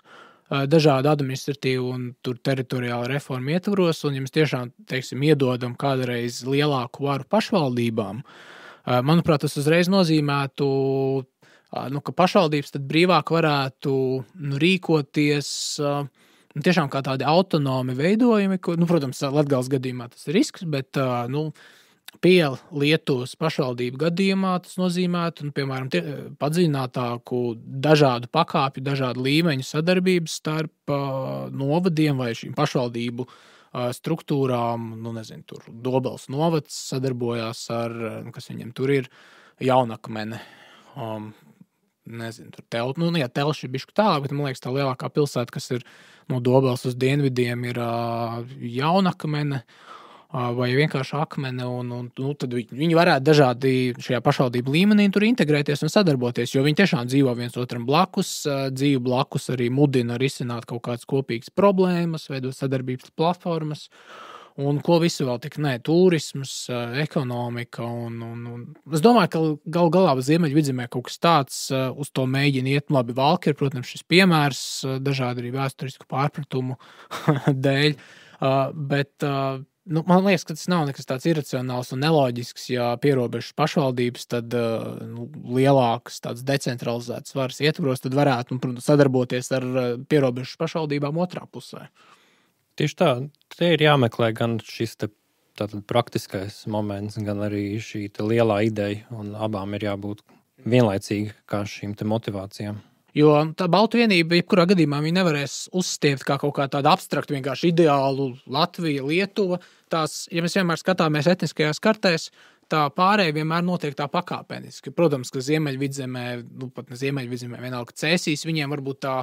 [SPEAKER 1] dažādu administratīvu un teritoriālu reformu ietvaros, un ja mēs tiešām, iedodam kādreiz lielāku varu pašvaldībām, manuprāt, tas uzreiz nozīmētu, ka pašvaldības tad brīvāk varētu rīkoties tiešām kā tādi autonomi veidojumi, protams, Latgales gadījumā tas ir risks, bet pie Lietuvas pašvaldību gadījumā tas nozīmētu, piemēram, padziļinātāku dažādu pakāpju, dažādu līmeņu sadarbības starp novadiem vai šīm pašvaldību struktūrām, tur Dobels novads sadarbojās ar, kas viņiem tur ir, Jaunakmene, tur Telši ir bišķi tālāk, bet man liekas tā lielākā pilsēta, kas ir no Dobels uz dienvidiem, ir Jaunakmene, vai vienkārši Akmene, un tad viņi varētu dažādi šajā pašvaldību līmenī tur integrēties un sadarboties, jo viņi tiešām dzīvo viens otram blakus, dzīvi blakus arī mudina risināt kaut kādas kopīgas problēmas, veidot sadarbības platformas, un ko visu vēl tik turisms, ekonomika, un es domāju, ka galu galā Ziemeļvidzemē kaut kas tāds uz to mēģina iet. Labi, Valka ir, protams, šis piemērs dažādu arī vēsturisku pārpratumu dēļ, bet man liekas, ka tas nav nekas tāds iracionāls un neloģisks, ja pierobežas pašvaldības tad lielākas tāds decentralizētas varas ietvaros, tad varētu, protams, sadarboties ar pierobežas pašvaldībām otrā pusē.
[SPEAKER 2] Tieši tā, te ir jāmeklē gan šis tātad praktiskais moments, gan arī šī lielā ideja, un abām ir jābūt vienlaicīgi kā šīm motivācijām.
[SPEAKER 1] Jo tā Baltu vienība, jebkurā gadījumā, viņi nevarēs uzstiept kā kaut kā tādu abstraktu, vienkārši ideālu Latvija, Lietuva. Tās, ja mēs vienmēr skatāmies etniskajās kartēs, tā pārēja vienmēr notiek tā pakāpeniski. Protams, ka Ziemeļvidzemē, pat ne Ziemeļvidzemē, vienalga Cēsīs, viņiem varbūt tā,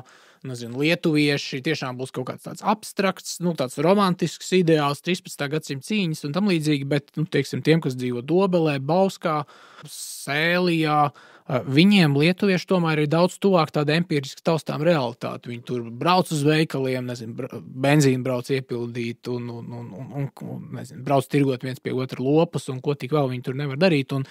[SPEAKER 1] lietuvieši tiešām būs kaut kāds tāds abstrakts, tāds romantisks ideāls, 13. gadsimta cīņas un tam līdzīgi, bet, tiem, kas dzīvo Dobelē, Bauskā, Sēlijā, viņiem lietuvieši tomēr ir daudz tuvāk tāda empiriski taustām realitāte. Viņi tur brauc uz veikaliem, benzīnu brauc iepildīt un brauc tirgot viens pie otra lopus un ko tik vēl viņi tur nevar darīt. Un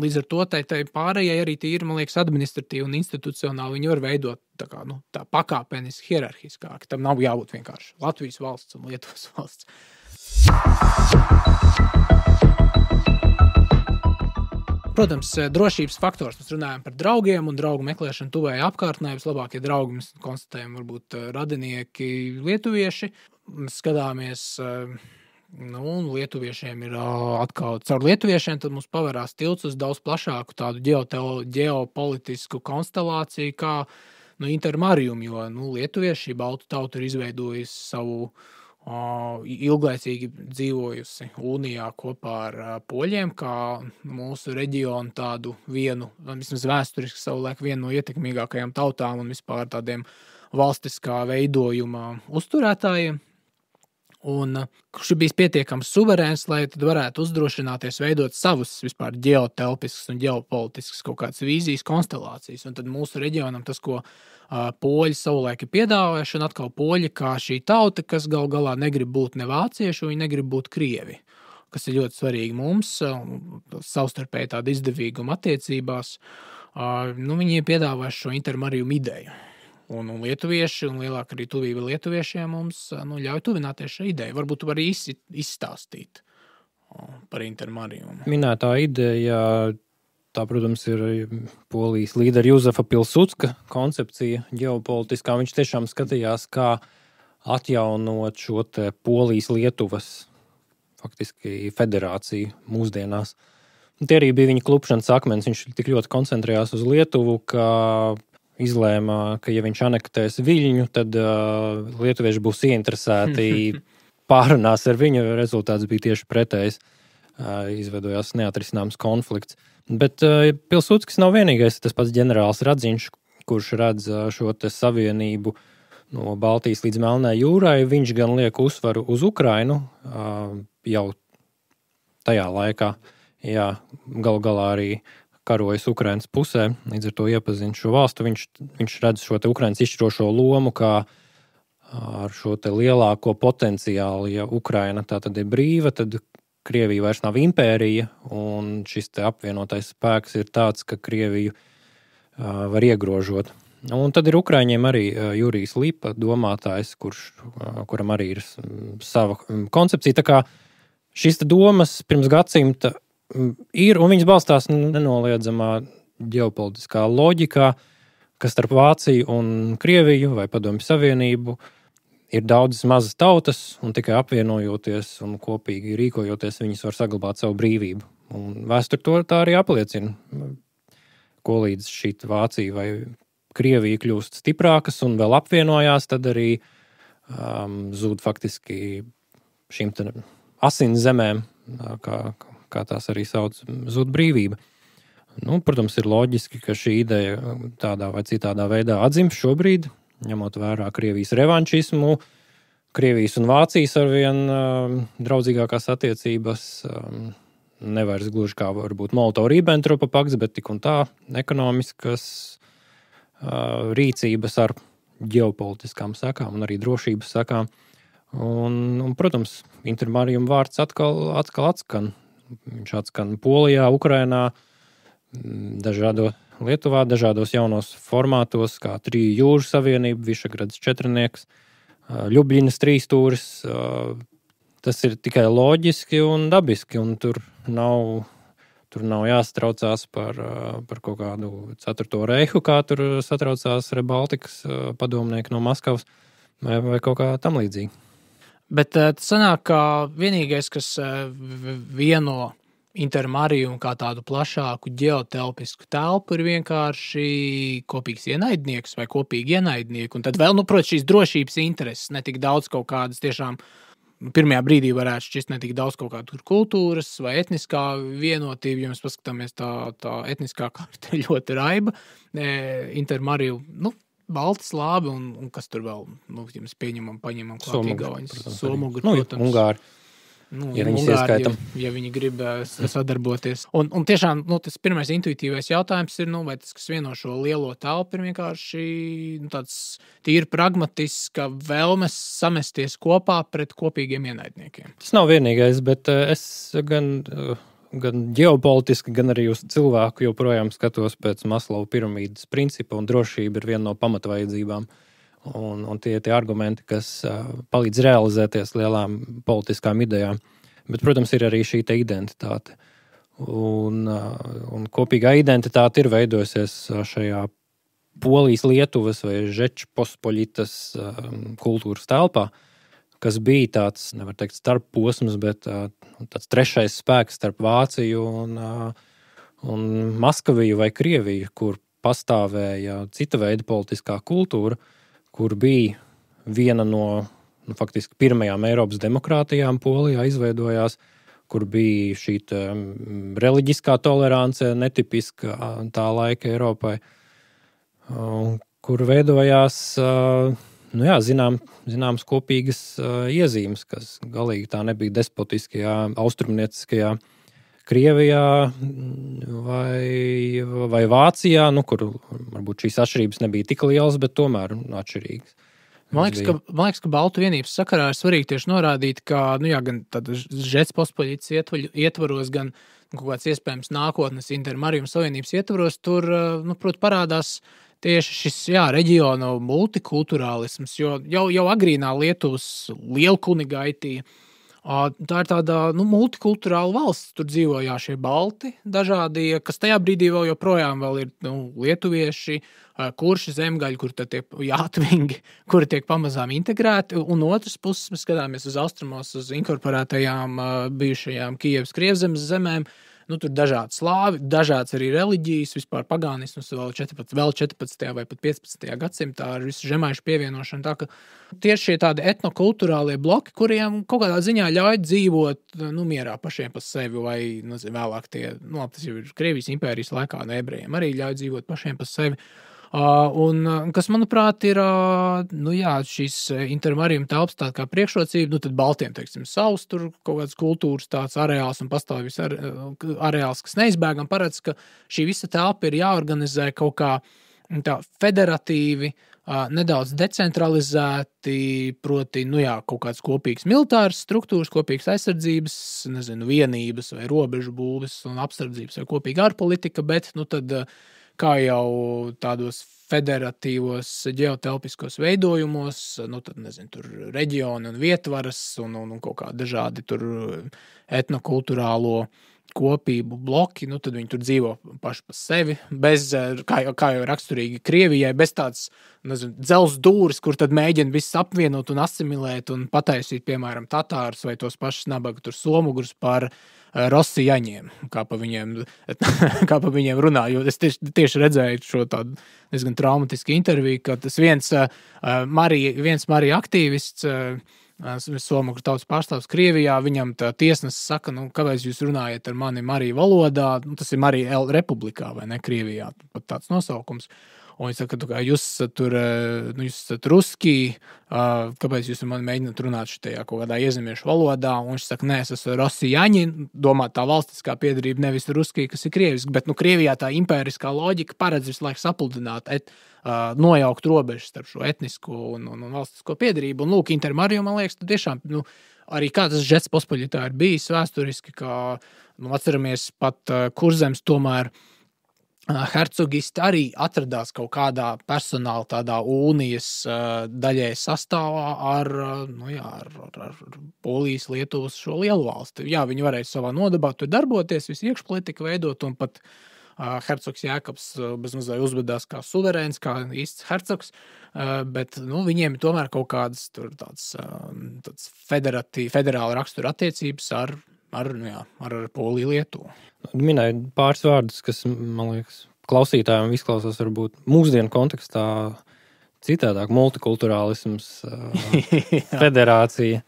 [SPEAKER 1] līdz ar to tai pārējai arī tīri, man liekas, administratīvi un institucionāli viņi var veidot tā pakāpeniski hierarhiskāk. Tam nav jābūt vienkārši Latvijas valsts un Lietuvas valsts. Protams, drošības faktors. Mēs runājam par draugiem un draugu meklēšanu tuvējā apkārtnē. Vislabākie draugi mēs konstatējam varbūt radinieki lietuvieši. Mēs skatāmies, lietuviešiem ir atkal caur lietuviešiem, tad mums paverās tilts uz daudz plašāku tādu ģeopolitisku konstelāciju kā Intermarium, jo lietuvieši, baltu tauta ir izveidojusi savu ilglaicīgi dzīvojusi unijā kopā ar poļiem, kā mūsu reģionu tādu vienu, vismaz vēsturiski savulaik vienu no ietekmīgākajām tautām un vispār tādiem valstiskā veidojuma uzturētājiem. Un kurš ir bijis pietiekams suverēns, lai tad varētu uzdrošināties veidot savus vispār ģeotelpiskas un ģeopolitiskas kaut kādas vīzijas konstelācijas. Un tad mūsu reģionam tas, ko poļi savulaik ir piedāvājuši, un atkal poļi kā šī tauta, kas gal galā negrib būt ne vācieši, viņi negrib būt krievi, kas ir ļoti svarīgi mums, savstarpēji tāda izdevīguma attiecībās. Viņi ir piedāvājuši šo Intermarium ideju. Un lietuvieši, un lielāka arī tuvība lietuviešiem mums ļauj tuvināties šai idejai. Varbūt tu vari izstāstīt par Intermariumu.
[SPEAKER 2] Minētā ideja, tā, protams, ir Polijas līdera Juzefa Pilsudska koncepcija ģeopolitiskā. Viņš tiešām skatījās, kā atjaunot šo Polijas-Lietuvas faktiski federāciju mūsdienās. Un tie arī bija viņa klupšanas akmens. Viņš tik ļoti koncentrējās uz Lietuvu, ka izlēma, ka ja viņš anektēs Viļņu, tad lietuvieši būs ieinteresēti pārunās ar viņu. Rezultāts bija tieši pretējs. Izveidojās neatrisināms konflikts. Bet Pilsudskis nav vienīgais, tas pats ģenerālis Radziņš, kurš redz šo savienību no Baltijas līdz Melnai jūrai. Viņš gan liek uzsvaru uz Ukrainu jau tajā laikā. Jā, galu galā arī karojas Ukrainas pusē, līdz ar to iepazina šo valstu. Viņš redz šo te Ukrainas izšķirošo lomu kā ar šo te lielāko potenciālu. Ja Ukraina tā tad ir brīva, tad Krievija vairs nav impērija, un šis te apvienotais spēks ir tāds, ka Krieviju var iegrožot. Un tad ir Ukraiņiem arī Jurijs Lipa, domātājs, kuram arī ir sava koncepcija. Tā kā šīs domas pirms gadsimta ir, un viņas balstās nenoliedzamā ģeopolitiskā loģikā, ka starp Vāciju un Krieviju vai Padomju Savienību ir daudzas mazas tautas, un tikai apvienojoties un kopīgi rīkojoties, viņas var saglabāt savu brīvību. Un vēsture to tā arī apliecina, ko līdz šī Vācija vai Krievija kļūst stiprākas un vēl apvienojās, tad arī zūd faktiski šīm asins zemēm, kā tās arī sauc, zūd brīvība. Protams, ir loģiski, ka šī ideja tādā vai citādā veidā atzimst šobrīd, ņemot vērā Krievijas revanšismu, Krievijas un Vācijas arvien draudzīgākās attiecības, nevairs gluži kā varbūt Molotova-Ribbentropa pakts, bet tik un tā ekonomiskas rīcības ar ģeopolitiskām sekām un arī drošības sekām. Un protams, Intermarium vārds atkal atskan. Viņš atskan Polijā, Ukrainā, Lietuvā, dažādos jaunos formātos, kā Triju jūru savienība, Višegrads četrnieks, Ļubļinas trīstūris. Tas ir tikai loģiski un dabiski, un tur nav jāsatraucās par kaut kādu 4. reihu, kā tur satraucās Rebaltikas padomnieki no Maskavas vai kaut kā tam līdzīgi.
[SPEAKER 1] Bet tas sanāk, ka vienīgais, kas vieno Intermarium kā tādu plašāku ģeotelpisku telpu, ir vienkārši kopīgs ienaidnieks vai kopīgi ienaidnieki. Un tad vēl, protams, šīs drošības intereses, ne tik daudz kaut kādas tiešām pirmajā brīdī varētu šķist ne tik daudz kaut kādu kultūras vai etniskā vienotība. Ja mēs paskatāmies, tā etniskā karte ļoti raiba. Intermarium, balti slāvi un kas tur vēl, ja mēs paņemam klāt igauņus, somugri, protams.
[SPEAKER 2] Ungāri. Ja viņi ieskaitam.
[SPEAKER 1] Ja viņi grib sadarboties. Un tiešām, tas pirmais intuitīvais jautājums ir, vai tas, kas vieno šo lielo telpu, ir vienkārši tāds tīri pragmatiska vēlmes samesties kopā pret kopīgiem ienaidniekiem.
[SPEAKER 2] Tas nav vienīgais, bet es gan ģeopolitiski, gan arī uz cilvēku joprojām skatos pēc Maslova piramīdas principa, un drošība ir viena no pamatvajadzībām. Un tie argumenti, kas palīdz realizēties lielām politiskām idejām. Bet, protams, ir arī šī te identitāte. Un kopīgā identitāte ir veidojusies šajā Polijas, Lietuvas vai Žečpospoļitas kultūras telpā, kas bija tāds, nevar teikt, starpposms, bet tāds trešais spēks starp Vāciju un Maskaviju vai Krieviju, kur pastāvēja cita veida politiskā kultūra, kur bija viena no faktiski pirmajām Eiropas demokrātijām Polijā izveidojās, kur bija šī reliģiskā tolerance netipiska tā laika Eiropai, kur veidojās zināmas kopīgas iezīmes, kas galīgi tā nebija despotiskajā, austrumnieciskajā Krievijā vai Vācijā, kur varbūt šīs atšķirības nebija tik lielas, bet tomēr atšķirīgas.
[SPEAKER 1] Man liekas, ka Baltu vienības sakarā ir svarīgi tieši norādīt, ka gan Žečpospoļitas ietvaros, gan kaut kāds iespējams nākotnes Intermarium savienības ietvaros, tur, parādās tieši šis reģiona multikulturālisms, jo jau agrīnā Lietuvas lielkunigaitija, tā ir tāda multikulturāla valsts. Tur dzīvo šie balti dažādi, kas tajā brīdī vēl joprojām ir lietuvieši, kurši zemgaļi, kur tad tiek jātvingi, kuri tiek pamazām integrēti. Un otras puses mēs skatāmies uz austrumos, uz inkorporētajām bijušajām Kijevas Krievzemes zemēm. Tur dažādi slāvi, dažāds arī reliģijas, vispār pagānisms vēl 14. vai pat 15. gadsimtā ar visu žemaišu pievienošanu. Tā ka tieši šie tādi etnokulturālie bloki, kuriem kaut kādā ziņā ļauj dzīvot mierā pašiem pa sevi, vai vēlāk tas jau ir Krievijas impērijas laikā, ebrejiem arī ļauj dzīvot pašiem pa sevi. Kas, manuprāt, ir šīs intermarījuma telpas tā kā priekšrocība, tad Baltiem, teiksim, savs tur kaut kāds kultūras tāds areāls un pastāvīgs areāls, kas neizbēgam paredz, ka šī visa telpa ir jāorganizē kaut kā tā federatīvi, nedaudz decentralizēti, proti, kaut kāds kopīgs militārs struktūras, kopīgs aizsardzības, vienības vai robežu būves un apsardzības vai kopīga ārpolitika, bet, tad, kā jau tādos federatīvos ģeotelpiskos veidojumos, tur reģioni un vietvaras un kaut kā dažādi tur etnokulturālo kopību bloki, tad viņi tur dzīvo paši pa sevi, bez, kā jau raksturīgi Krievijai, bez tāds, dzels dūris, kur tad mēģina viss apvienot un asimilēt un pataisīt, piemēram, tatārus vai tos pašus nabaga tur somugurus par rosijaņiem, kā pa viņiem runā, jo es tieši redzēju šo tādu diezgan traumatisku interviju, ka tas viens Marija aktīvists, Somugru tautas pārstāvs Krievijā, viņam tā tiesnesis saka, kāpēc jūs runājat ar mani Marija valodā, tas ir Marija L. Republikā, vai ne, Krievijā, pat tāds nosaukums. Un viņš saka, ka jūs esat ruski, kāpēc jūs ar mani mēģināt runāt šitajā kaut kādā iezemiešu valodā, un viņš saka, nē, es esmu rosijaņi, domāt tā valstiskā piedarība nevis ruski, kas ir krieviski, bet Krievijā tā impēriskā loģika paredz visu laiku sapludināt, nojaukt robežas starp šo etnisko un valstisko piedarību. Un lūk, intermariju, man liekas, tiešām, arī kā tas žets pospaļitā ir bijis vēsturiski, kā, atceramies pat Kurzems tomēr hercogisti arī atradās kaut kādā personāla tādā unijas daļai sastāvā ar Polijas, Lietuvas šo lielu valsti. Jā, viņi varēja savā nodabā tur darboties, visu iekšpolitiku veidot, un pat hercogs Jēkabs bezmazliet uzvedās kā suverēns, kā īsts hercogs, bet viņiem tomēr kaut kādas tur tāds federāla rakstura attiecības ar Poliju, Lietuvu.
[SPEAKER 2] Minēju pāris vārdus, kas, man liekas, klausītājiem izklausās varbūt mūsdienu kontekstā citādāk, multikulturālisms, federācija.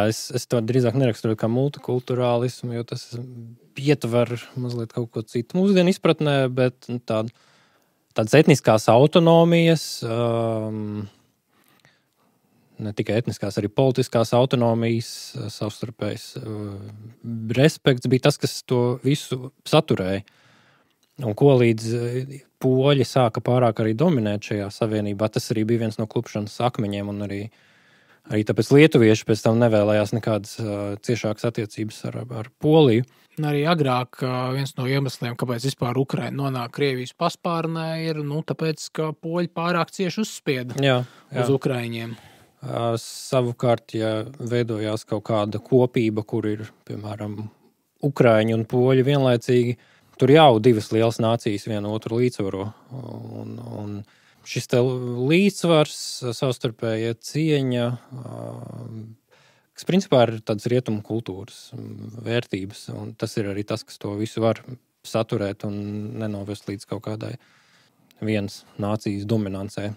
[SPEAKER 2] Es to drīzāk neraksturoju kā multikulturālismu, jo tas ietver mazliet kaut ko citu mūsdienu izpratnē, bet tādas etniskās autonomijas, ne tikai etniskās, arī politiskās autonomijas, savstarpējs respekts bija tas, kas to visu saturēja. Un ko līdz poļi sāka pārāk arī dominēt šajā savienībā, tas arī bija viens no klupšanas akmeņiem, un arī tāpēc lietuvieši pēc tam nevēlējās nekādas ciešākas attiecības ar Poliju.
[SPEAKER 1] Un arī agrāk viens no iemesliem, kāpēc vispār Ukraina nonāk Krievijas paspārnē, ir tāpēc, ka poļi pārāk cieši uzspieda uz ukraiņiem.
[SPEAKER 2] Savukārt, ja veidojās kaut kāda kopība, kur ir, piemēram, ukraiņi un poļi vienlaicīgi, tur jau divas lielas nācijas vienu otru līdzsvaro. Un šis te līdzsvars, savstarpējie cieņa, kas principā ir tādas rietumu kultūras vērtības, un tas ir arī tas, kas to visu var saturēt un nenovest līdz kaut kādai vienas nācijas dominancē.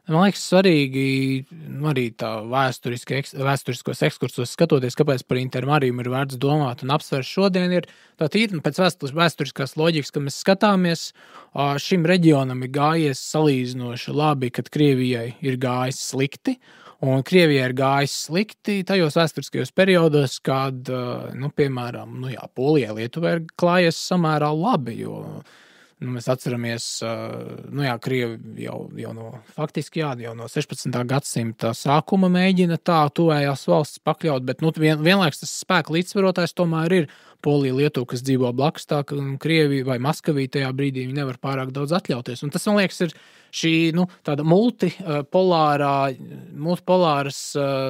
[SPEAKER 1] Man liekas, svarīgi arī tā vēsturiskos ekskursos skatoties, kāpēc par intermariju ir vērts domāt un apsvērst šodien, ir tā tīri pēc vēsturiskās loģikas, kad mēs skatāmies, šim reģionam ir gājies salīdzinoši labi, kad Krievijai ir gājis slikti, un Krievijai ir gājis slikti tajos vēsturiskajos periodos, kad, piemēram, Polijai, Lietuvai ir klājies samērā labi, jo mēs atceramies, Krievi jau no 16. gadsimta sākuma mēģina tā tuvējās valsts pakļaut, bet vienlaiks tas spēka līdzsvarotājs tomēr ir Polija, Lietuva, kas dzīvo blakus, tā ka Krievija vai Maskavija tajā brīdī viņi nevar pārāk daudz atļauties. Un tas, man liekas, ir šī tāda multipolāras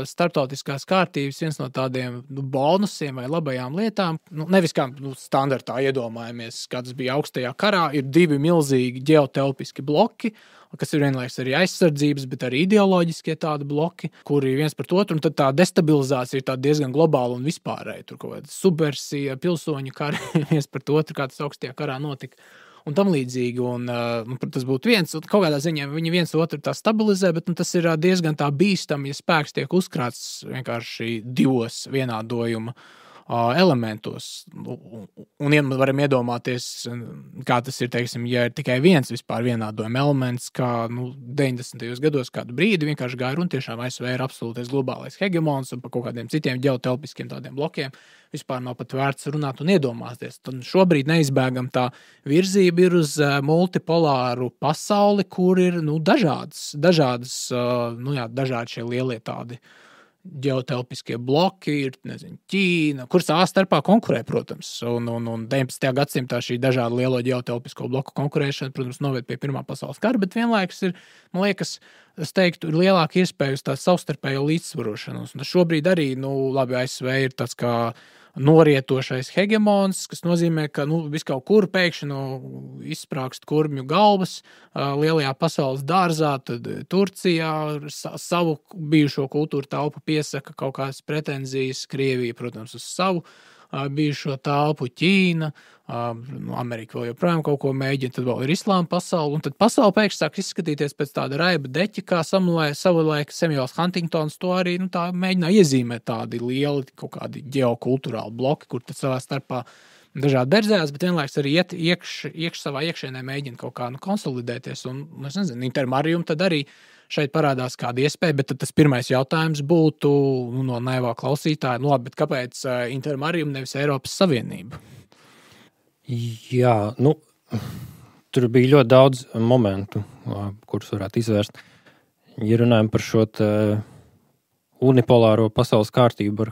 [SPEAKER 1] starptautiskās kārtības viens no tādiem bonusiem vai labajām lietām. Nevis kā standartā iedomājamies, kāds bija augstajā karā, ir divi milzīgi ģeotelpiski bloki, kas ir vienlaiks arī aizsardzības, bet arī ideoloģiskie tādi bloki, kuri viens pret otru, un tad tā destabilizācija ir tāda diezgan globāla un vispārēja. Tur kaut kāda subversija, pilsoņu kari viens pret otru, kā tas augstajā karā notika. Un tam līdzīgi, un tas būtu viens, un kaut kādā ziņā viņi viens otru tā stabilizē, bet tas ir diezgan tā bīstami, ja spēks tiek uzkrāts vienkārši divos vienādojuma elementos. Un varam iedomāties, kā tas ir, teiksim, ja ir tikai viens vispār vienādojuma elements, kā 90. gados kādu brīdi vienkārši gāja runa, tiešām ASV ir absolūtais globālais hegemons un par kaut kādiem citiem ģeotelpiskiem tādiem blokiem vispār nav pat vērts runāt un iedomāties. Un šobrīd neizbēgam tā virzība ir uz multipolāru pasauli, kur ir dažādi šie lielie tādi ģeotelpiskie bloki, ir Ķīna, kur savā starpā konkurē, protams. Un 19. gadsimtā šī dažādu lielo ģeotelpisko bloku konkurēšana, protams, noved pie Pirmā pasaules kara, bet vienlaikus ir, man liekas, es teiktu, ir lielāka iespēja uz tādu savstarpējo līdzsvarošanos. Un šobrīd arī, ASV ir tāds kā norietošais hegemons, kas nozīmē, ka vis kaut kur pēkšņi izsprāgst kurmju galvas lielajā pasaules dārzā, tad Turcijā savu bijušo kultūru telpu piesaka kaut kādas pretenzijas, Krievija, protams, uz savu bijušo telpu, Ķīna, Amerika vēl joprojām kaut ko mēģina, tad vēl ir islāma pasaule, un tad pasaule pēkšņi sāk izskatīties pēc tāda raiba deķa, kā savulaik Samuels Huntingtons to arī tā mēģināja iezīmēt tādi lieli kaut kādi ģeokulturāli bloki, kur tad savā starpā dažādi berzējās, bet vienlaiks arī savā iekšienē mēģina kaut kā konsolidēties, un, es nezinu, Intermarium tad arī šeit parādās kāda iespēja, bet tad tas pirmais jautājums būtu no naivā klausītāja, labi, bet kāpēc Intermarium nevis Eiropas Savienība?
[SPEAKER 2] Jā, tur bija ļoti daudz momentu, kurus varētu izvērst. Ja runājam par šo unipolāro pasaules kārtību ar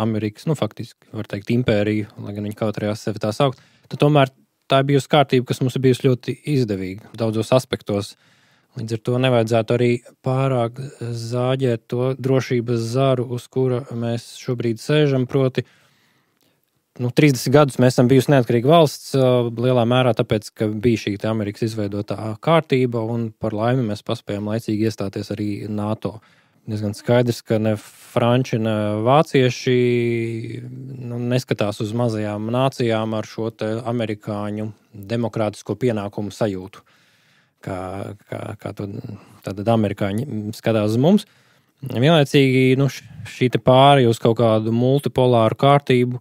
[SPEAKER 2] Amerikas, faktiski, var teikt, impēriju, lai gan viņi kautrējās sevi tā saukt, tad tomēr tā ir bijusi kārtība, kas mums ir bijusi ļoti izdevīga daudzos aspektos. Līdz ar to nevajadzētu arī pārāk zāģēt to drošības zaru, uz kura mēs šobrīd sēžam, proti 30 gadus mēs esam bijusi neatkarīga valsts lielā mērā, tāpēc, ka bija šī Amerikas izveidotā kārtība, un par laimi mēs paspējām laicīgi iestāties arī NATO. Diezgan skaidrs, ka ne franči, ne vācieši neskatās uz mazajām nācijām ar šo amerikāņu demokrātisko pienākumu sajūtu. Kā to tātad amerikāņi skatās uz mums. Vienlaicīgi šī pāri uz kaut kādu multipolāru kārtību,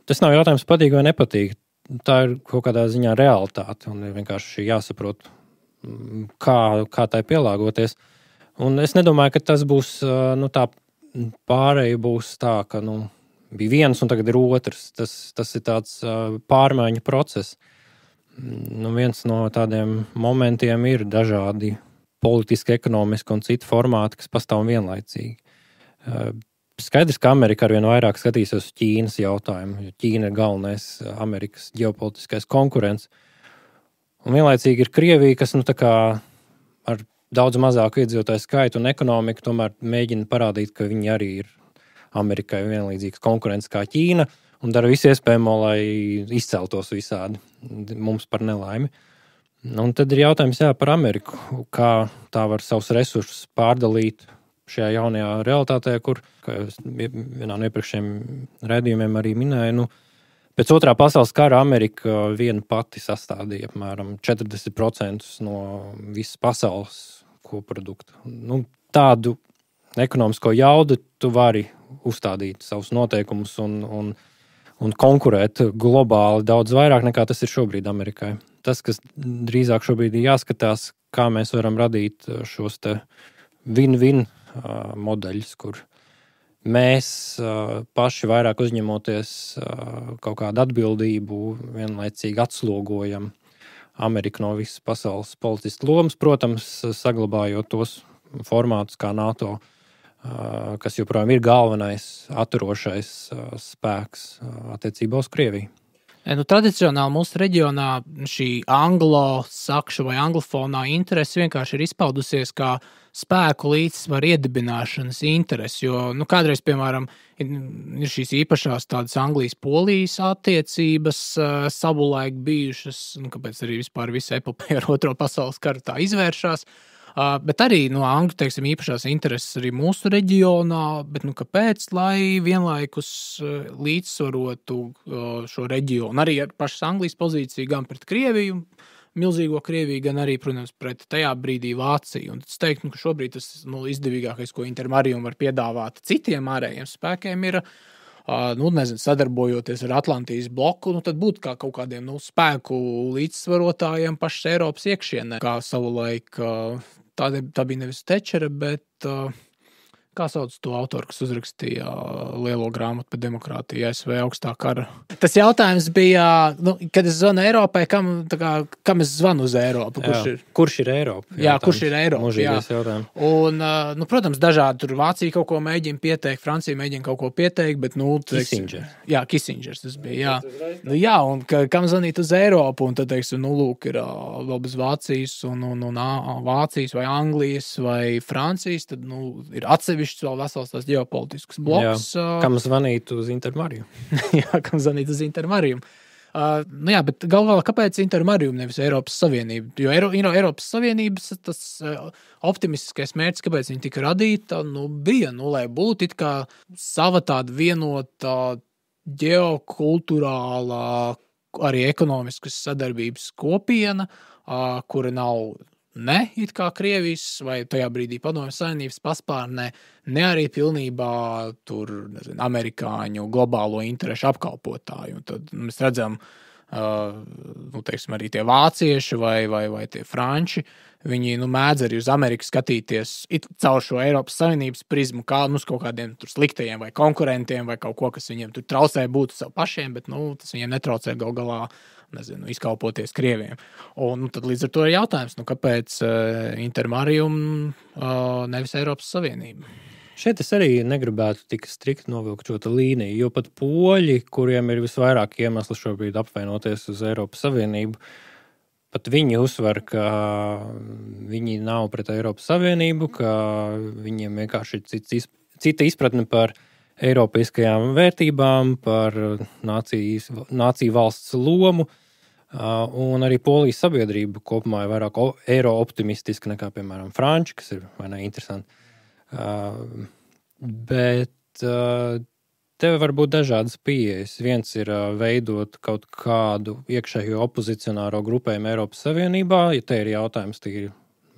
[SPEAKER 2] tas nav jautājums patīk vai nepatīk. Tā ir kaut kādā ziņā realitāte un ir vienkārši jāsaprot, kā tai pielāgoties. Un es nedomāju, ka tas būs, tā pārēja būs tā, ka bija viens un tagad ir otrs. Tas ir tāds pārmaiņu process. Viens no tādiem momentiem ir dažādi politiski, ekonomiski un citi formāti, kas pastāv vienlaicīgi. Skaidrs, ka Amerika arvien vairāk skatīsies uz Ķīnas jautājumu, jo Ķīna ir galvenais Amerikas ģeopolitiskais konkurents. Un vienlaicīgi ir Krievija, kas ar daudz mazāku iedzīvotāju skaitu un ekonomiku tomēr mēģina parādīt, ka viņi arī ir Amerikai vienlīdzīgs konkurents kā Ķīna, un dara visu iespējamo, lai izceltos visādi mums par nelaimi. Un tad ir jautājums par Ameriku, kā tā var savus resursus pārdalīt šajā jaunajā realitātē, kur, kā vienā no iepriekšējiem raidījumiem arī minēju, pēc otrā pasaules kara Amerika viena pati sastādīja apmēram 40% no visas pasaules koprodukta. Tādu ekonomisko jaudu tu vari uzstādīt savus noteikumus un konkurēt globāli daudz vairāk nekā tas ir šobrīd Amerikai. Tas, kas drīzāk šobrīd ir jāskatās, kā mēs varam radīt šos win-win modeļus, kur mēs paši vairāk uzņemoties kaut kādu atbildību, vienlaicīgi atslogojam Ameriku no visas pasaules policistu lomas, protams, saglabājot tos formātus kā NATO, kas joprojām ir galvenais atturošais spēks attiecībā uz Krieviju.
[SPEAKER 1] Tradicionāli mūsu reģionā šī anglo-sakšu vai anglofonā interese vienkārši ir izpaudusies kā spēku līdzsvaru iedibināšanas interesi, jo kādreiz, piemēram, ir šīs īpašās tādas Anglijas-Polijas attiecības savulaik bijušas, kāpēc arī vispār visa epopeja ar Otro pasaules karu tā izvēršās. Bet arī angļu, īpašās intereses arī mūsu reģionā, bet kāpēc, lai vienlaikus līdzsvarotu šo reģionu, arī ar pašas Anglijas pozīciju gan pret Krieviju, milzīgo Krieviju, gan arī, protams, pret tajā brīdī Vāciju. Un es teiktu, ka šobrīd tas izdevīgākais, ko Intermarium var piedāvāt citiem ārējiem spēkiem, ir sadarbojoties ar Atlantijas bloku, tad būtu kā kaut kādiem spēku līdzsvarotājiem pašas Eiropas iekšienē. Kā savulaik tā bija nevis Tečera, bet kā sauc to autoru, kas uzrakstīja lielo grāmatu par demokrātiju ASV augstā kara. Tas jautājums bija, kad es zvanu Eiropai, kam es zvanu uz Eiropu?
[SPEAKER 2] Kurš ir Eiropa?
[SPEAKER 1] Jā, kurš ir Eiropa?
[SPEAKER 2] Mūžīgais jautājums.
[SPEAKER 1] Un, protams, dažādi tur Vācija kaut ko mēģina pieteikt, Francija mēģina kaut ko pieteikt, bet,
[SPEAKER 2] Kissinger.
[SPEAKER 1] Jā, Kissingers tas bija, jā. Jā, un kam zvanīt uz Eiropu? Un tad, teiksim, lūk, ir vēl bez Vācijas un Vācijas vai Anglijas vai Francijas, tad, ir atsevišķi vēl vesels tās ģeopolitisks bloks.
[SPEAKER 2] Kam zvanīt uz Intermarium?
[SPEAKER 1] Jā, kam zvanīt uz Intermarium. Jā, bet galvā, kāpēc Intermarium nevis Eiropas Savienība? Jo Eiropas Savienības tas optimistiskais mērķis, kāpēc viņi tika radīta, bija, lai būtu it kā sava tāda vienota ģeokulturālā, arī ekonomiskas sadarbības kopiena, kura nav ne it kā Krievijas vai tajā brīdī Padomju Savienības paspārnē, ne arī pilnībā tur, amerikāņu globālo interešu apkalpotāju. Un tad mēs redzam, teiksim, arī tie vācieši vai tie franči, viņi mēdz arī uz Ameriku skatīties caur šo Eiropas Savienības prizmu, kā kaut kādiem tur sliktajiem vai konkurentiem vai kaut ko, kas viņiem tur traucē būt sev pašiem, bet tas viņiem netraucē gal galā izkalpoties Krieviem. Un tad līdz ar to ir jautājums, kāpēc Intermarium nevis Eiropas Savienība?
[SPEAKER 2] Šeit es arī negribētu tik strikt novilkt šo līniju, jo pat poļi, kuriem ir visvairāk iemesli šobrīd apvienoties uz Eiropas Savienību, pat viņi uzsver, ka viņi nav pret Eiropas Savienību, ka viņiem vienkārši ir cita izpratne par eiropeiskajām vērtībām, par nāciju valsts lomu, un arī Polijas sabiedrība kopumā ir vairāk eiro-optimistiska nekā, piemēram, franči, kas ir vai ne interesanti. Bet tev var būt dažādas pieejas. Viens ir veidot kaut kādu iekšējo opozicionāro grupējumu Eiropas Savienībā, ja te ir jautājums tīri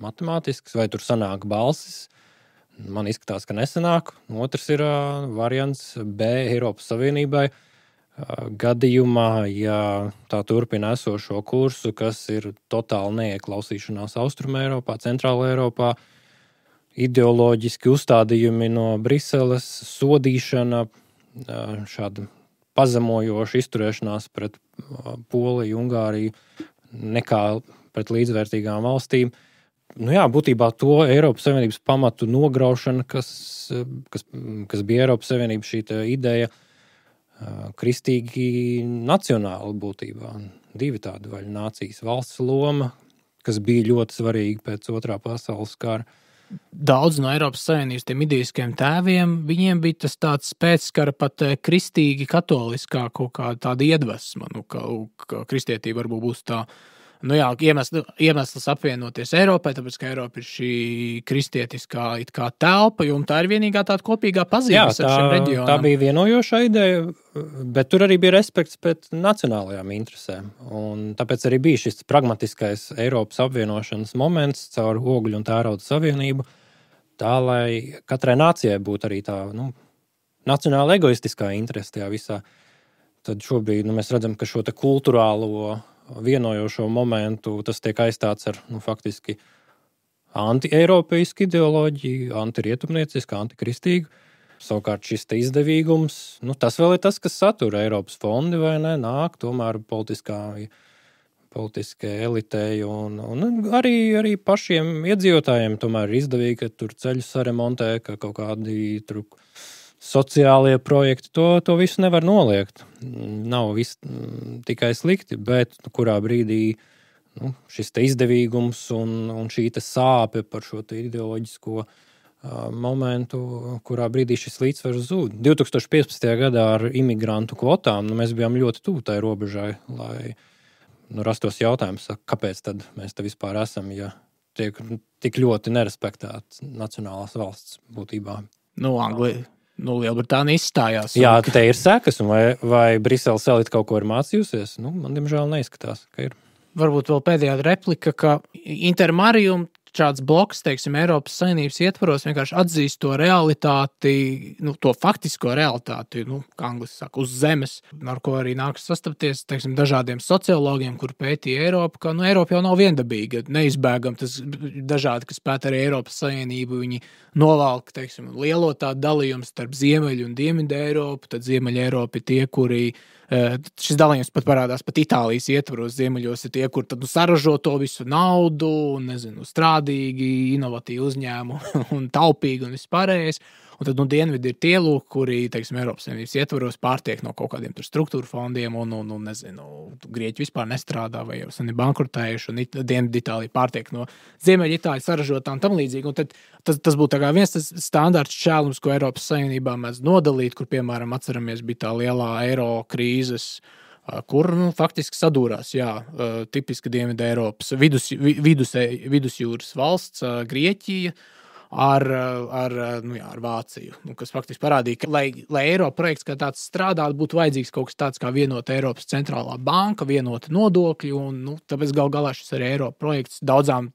[SPEAKER 2] matemātisks, vai tur sanāk balsis. Man izskatās, ka nesanāk. Otrs ir variants B Eiropas Savienībai gadījumā, ja tā turpina esošo kursu, kas ir totāli neieklausīšanās Austruma Eiropā, Centrāla Eiropā, ideoloģiski uzstādījumi no Briseles, sodīšana, šāda pazemojoša izturēšanās pret Poliju, Ungāriju, nekā pret līdzvērtīgām valstīm. Būtībā to Eiropas Savienības pamatu nograušana, kas bija Eiropas Savienības šī ideja, kristīgi nacionāla būtībā. Divi tādi vaļa nācijas valsts loma, kas bija ļoti svarīga pēc Otrā pasaules kara.
[SPEAKER 1] Daudz no Eiropas Savienības tiem idejiskiem tēviem, viņiem bija tas tāds pēckara pat kristīgi katoliskā kaut kāda tāda iedvesma, ka kristietība varbūt būs tā, iemesls apvienoties Eiropai, tāpēc, ka Eiropa ir šī kristietiskā it kā telpa, un tā ir vienīgā tāda kopīgā pazīme ar šiem reģionam.
[SPEAKER 2] Tā bija vienojoša ideja, bet tur arī bija respekts pret nacionālajām interesēm. Un tāpēc arī bija šis pragmatiskais Eiropas apvienošanas moments caur ogļu un tērauda savienību, tā, lai katrai nācijai būtu arī tā, nacionāla egoistiskā interese tajā visā. Tad šobrīd mēs redzam, ka šo te kulturālo vienojošo momentu, tas tiek aizstāts ar, faktiski anti-eiropeisku ideoloģiju, antirietumniecisku, antikristīgu. Savukārt šis te izdevīgums, tas vēl ir tas, kas satura Eiropas fondi vai ne, nāk tomēr politiskai elitei un arī pašiem iedzīvotājiem tomēr ir izdevīgi, ka tur ceļus saremontē, ka kaut kādi tur sociālie projekti, to visu nevar noliegt. Nav viss tikai slikti, bet kurā brīdī šis te izdevīgums un šī te sāpe par šo te ideoloģisko momentu, kurā brīdī šis līdzsvars zūd. 2015. gadā ar imigrantu kvotām mēs bijām ļoti tuvu tai robežai, lai rastos jautājums, kāpēc tad mēs te vispār esam, ja tiek tik ļoti nerespektēts nacionālās valsts būtībā.
[SPEAKER 1] Lielbritānija izstājās.
[SPEAKER 2] Jā, te ir sekas, un vai Briseles elite kaut ko ir mācījusies? Man, diemžēl, neizskatās, ka ir.
[SPEAKER 1] Varbūt vēl pēdējā replika, ka Intermarium šāds bloks, teiksim, Eiropas Savienības ietvaros vienkārši atzīst to realitāti, to faktisko realitāti, kā angliski saka, uz zemes, ar ko arī nākas sastapties, teiksim, dažādiem sociologiem, kur pētīja Eiropu, ka, Eiropa jau nav viendabīga, neizbēgam tas dažādi, kas pēta arī Eiropas Savienību, viņi novalk, teiksim, lielo tādu dalījumu starp Ziemeļu un Dienvidu Eiropu, tad Ziemeļa Eiropa ir tie, kuri šis dalījums pat parādās pat Itālijas ietvaros, ziemeļos ir tie, kur tad saražo to visu naudu, un, strādīgi, inovatīvi uzņēmumi un taupīgi un vispārējais. Un tad dienvidi ir tie lūk, kuri, teiksim, Eiropas Savienības ietvaros pārtiek no kaut kādiem tur struktūra fondiem un Grieķi vispār nestrādā vai jau sen ir bankrotējuši, un Dienvidu Itālija pārtiek no Ziemeļa Itāļu saražotā un tam līdzīgi. Un tad tas būtu tā kā viens tas standarts šķēlums, ko Eiropas Savienībā mēs nodalīt, kur, piemēram, atceramies, bija tā lielā eiro krīzes, kur faktiski sadūrās, tipiski Dienvidu Eiropas vidusjūras valsts, Grieķija, ar Vāciju, kas faktiski parādīja, ka, lai Eiropa projekts kā tāds strādātu, būtu vajadzīgs kaut kas tāds kā vienota Eiropas centrālā banka, vienota nodokļi, un tāpēc galā šis arī Eiropa projekts daudzām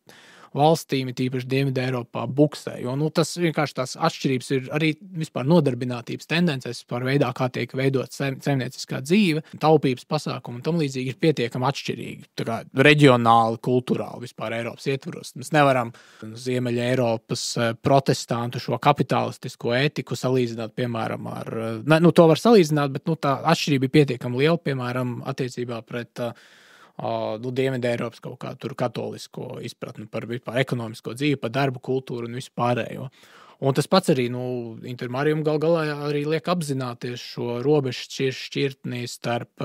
[SPEAKER 1] valstīm, tīpaši Dienvidu Eiropā, buksē. Jo tas vienkārši tās atšķirības ir arī vispār nodarbinātības tendences par veidā, kā tiek veidot saimnieciskā dzīve, taupības pasākumi un tam līdzīgi ir pietiekami atšķirīgi. Tā kā reģionāli, kulturāli vispār Eiropas ietvaros. Mēs nevaram Ziemeļa Eiropas protestantu šo kapitalistisko ētiku salīdzināt, piemēram, to var salīdzināt, bet tā atšķirība ir pietiekami liela, piemēram, attiecībā pret Dienvidu Eiropas kaut kā tur katolisko izpratni par vispār ekonomisko dzīvi, par darbu kultūru un vispārējo. Un tas pats arī, Intermarium galā arī liek apzināties šo robežu šķirtni starp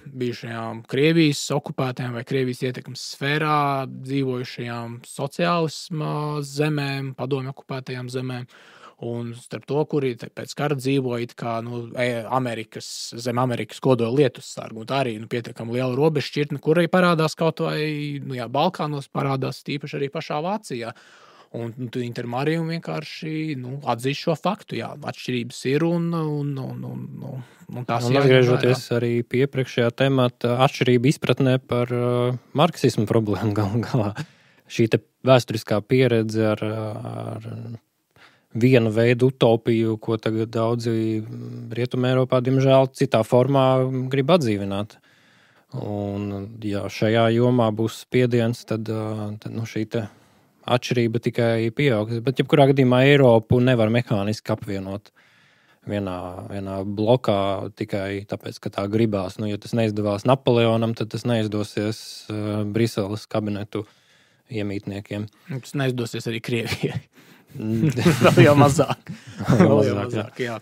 [SPEAKER 1] bijušajām Krievijas okupētajām vai Krievijas ietekmes sfērā dzīvojušajām sociālisma zemēm, padomju okupētajām zemēm. Un starp to, kuri pēc kara dzīvoja kā zem Amerikas kodola lietussargu. Un tā arī pietiekami liela robežšķirtne, kur arī parādās kaut vai Balkānos, parādās tīpaši arī pašā Vācijā. Un Intermarium vienkārši atzīst šo faktu. Jā, atšķirības ir un tās jāņem vērā.
[SPEAKER 2] Atgriežoties arī pie iepriekšējā temata, atšķirība izpratnē par marksismu problēmu galā. Šī te vēsturiskā pieredze ar vienu veidu utopiju, ko tagad daudzi Rietumē Eiropā, diemžēl, citā formā grib atdzīvināt. Un, ja šajā jomā būs spiediens, tad šī te atšķirība tikai pieaugs. Bet, jebkurā gadījumā, Eiropu nevar mehāniski apvienot vienā blokā tikai tāpēc, ka tā gribās. Ja tas neizdevās Napoleonam, tad tas neizdosies Briseles kabinetu iemītniekiem.
[SPEAKER 1] Tas neizdosies arī Krievijai. Vēl jau mazāk. Jā.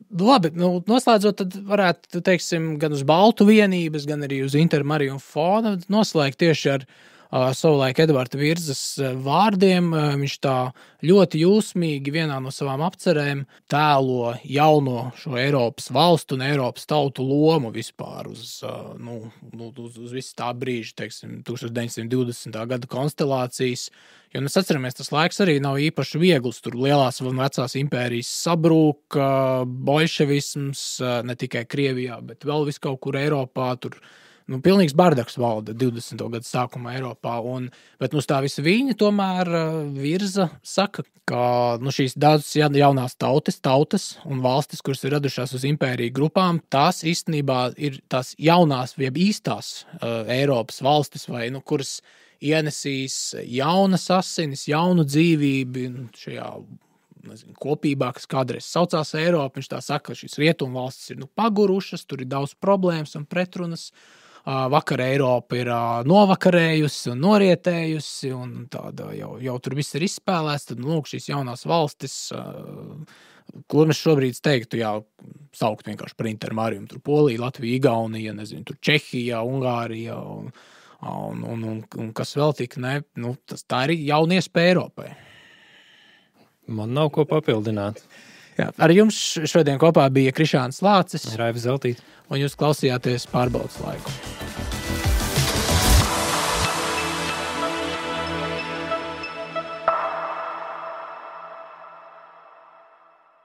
[SPEAKER 1] Labi, noslēdzot, tad varētu, teiksim, gan uz Baltu vienības, gan arī uz Intermarium fona noslēgt tieši ar savulaik Edvarda Virzas vārdiem. Viņš tā ļoti jūsmīgi vienā no savām apcerēm tēlo jauno šo Eiropas valstu un Eiropas tautu lomu vispār uz visu tā brīža, teiksim, 1920. gada konstelācijas. Jo mēs atceramies, tas laiks arī nav īpaši viegls. Tur lielās un vecās impērijas sabrūk, bolševisms, ne tikai Krievijā, bet vēl vis kaut kur Eiropā. Tur pilnīgs bardaks valda 20. gadu sākumā Eiropā. Bet tā visa viņa tomēr Virza saka, ka šīs daudzas jaunās tautas un valstis, kuras ir radušās uz impēriju grupām, tās īstenībā ir tās jaunās, jeb īstās Eiropas valstis, vai kuras ienesīs jaunas asinis, jaunu dzīvību šajā kopībā, kas kādreiz saucās Eiropa. Viņš tā saka, ka šīs rietumu valstis ir pagurušas, tur ir daudz problēmas un pretrunas. Vakar Eiropa ir novakarējusi un norietējusi, un tāda jau tur viss ir izspēlēts. Tad, šīs jaunās valstis, kur mēs šobrīd teiktu, saukt vienkārši par Intermarium. Tur Polija, Latvija, Igaunija, tur Čehija, Ungārija un kas vēl tik, tā ir jauna iespēja Eiropai.
[SPEAKER 2] Man nav ko papildināt.
[SPEAKER 1] Jā, ar jums šodien kopā bija Krišāns Lācis.
[SPEAKER 2] Raivis Zeltīte.
[SPEAKER 1] Un jūs klausījāties Pārbaudas laiku.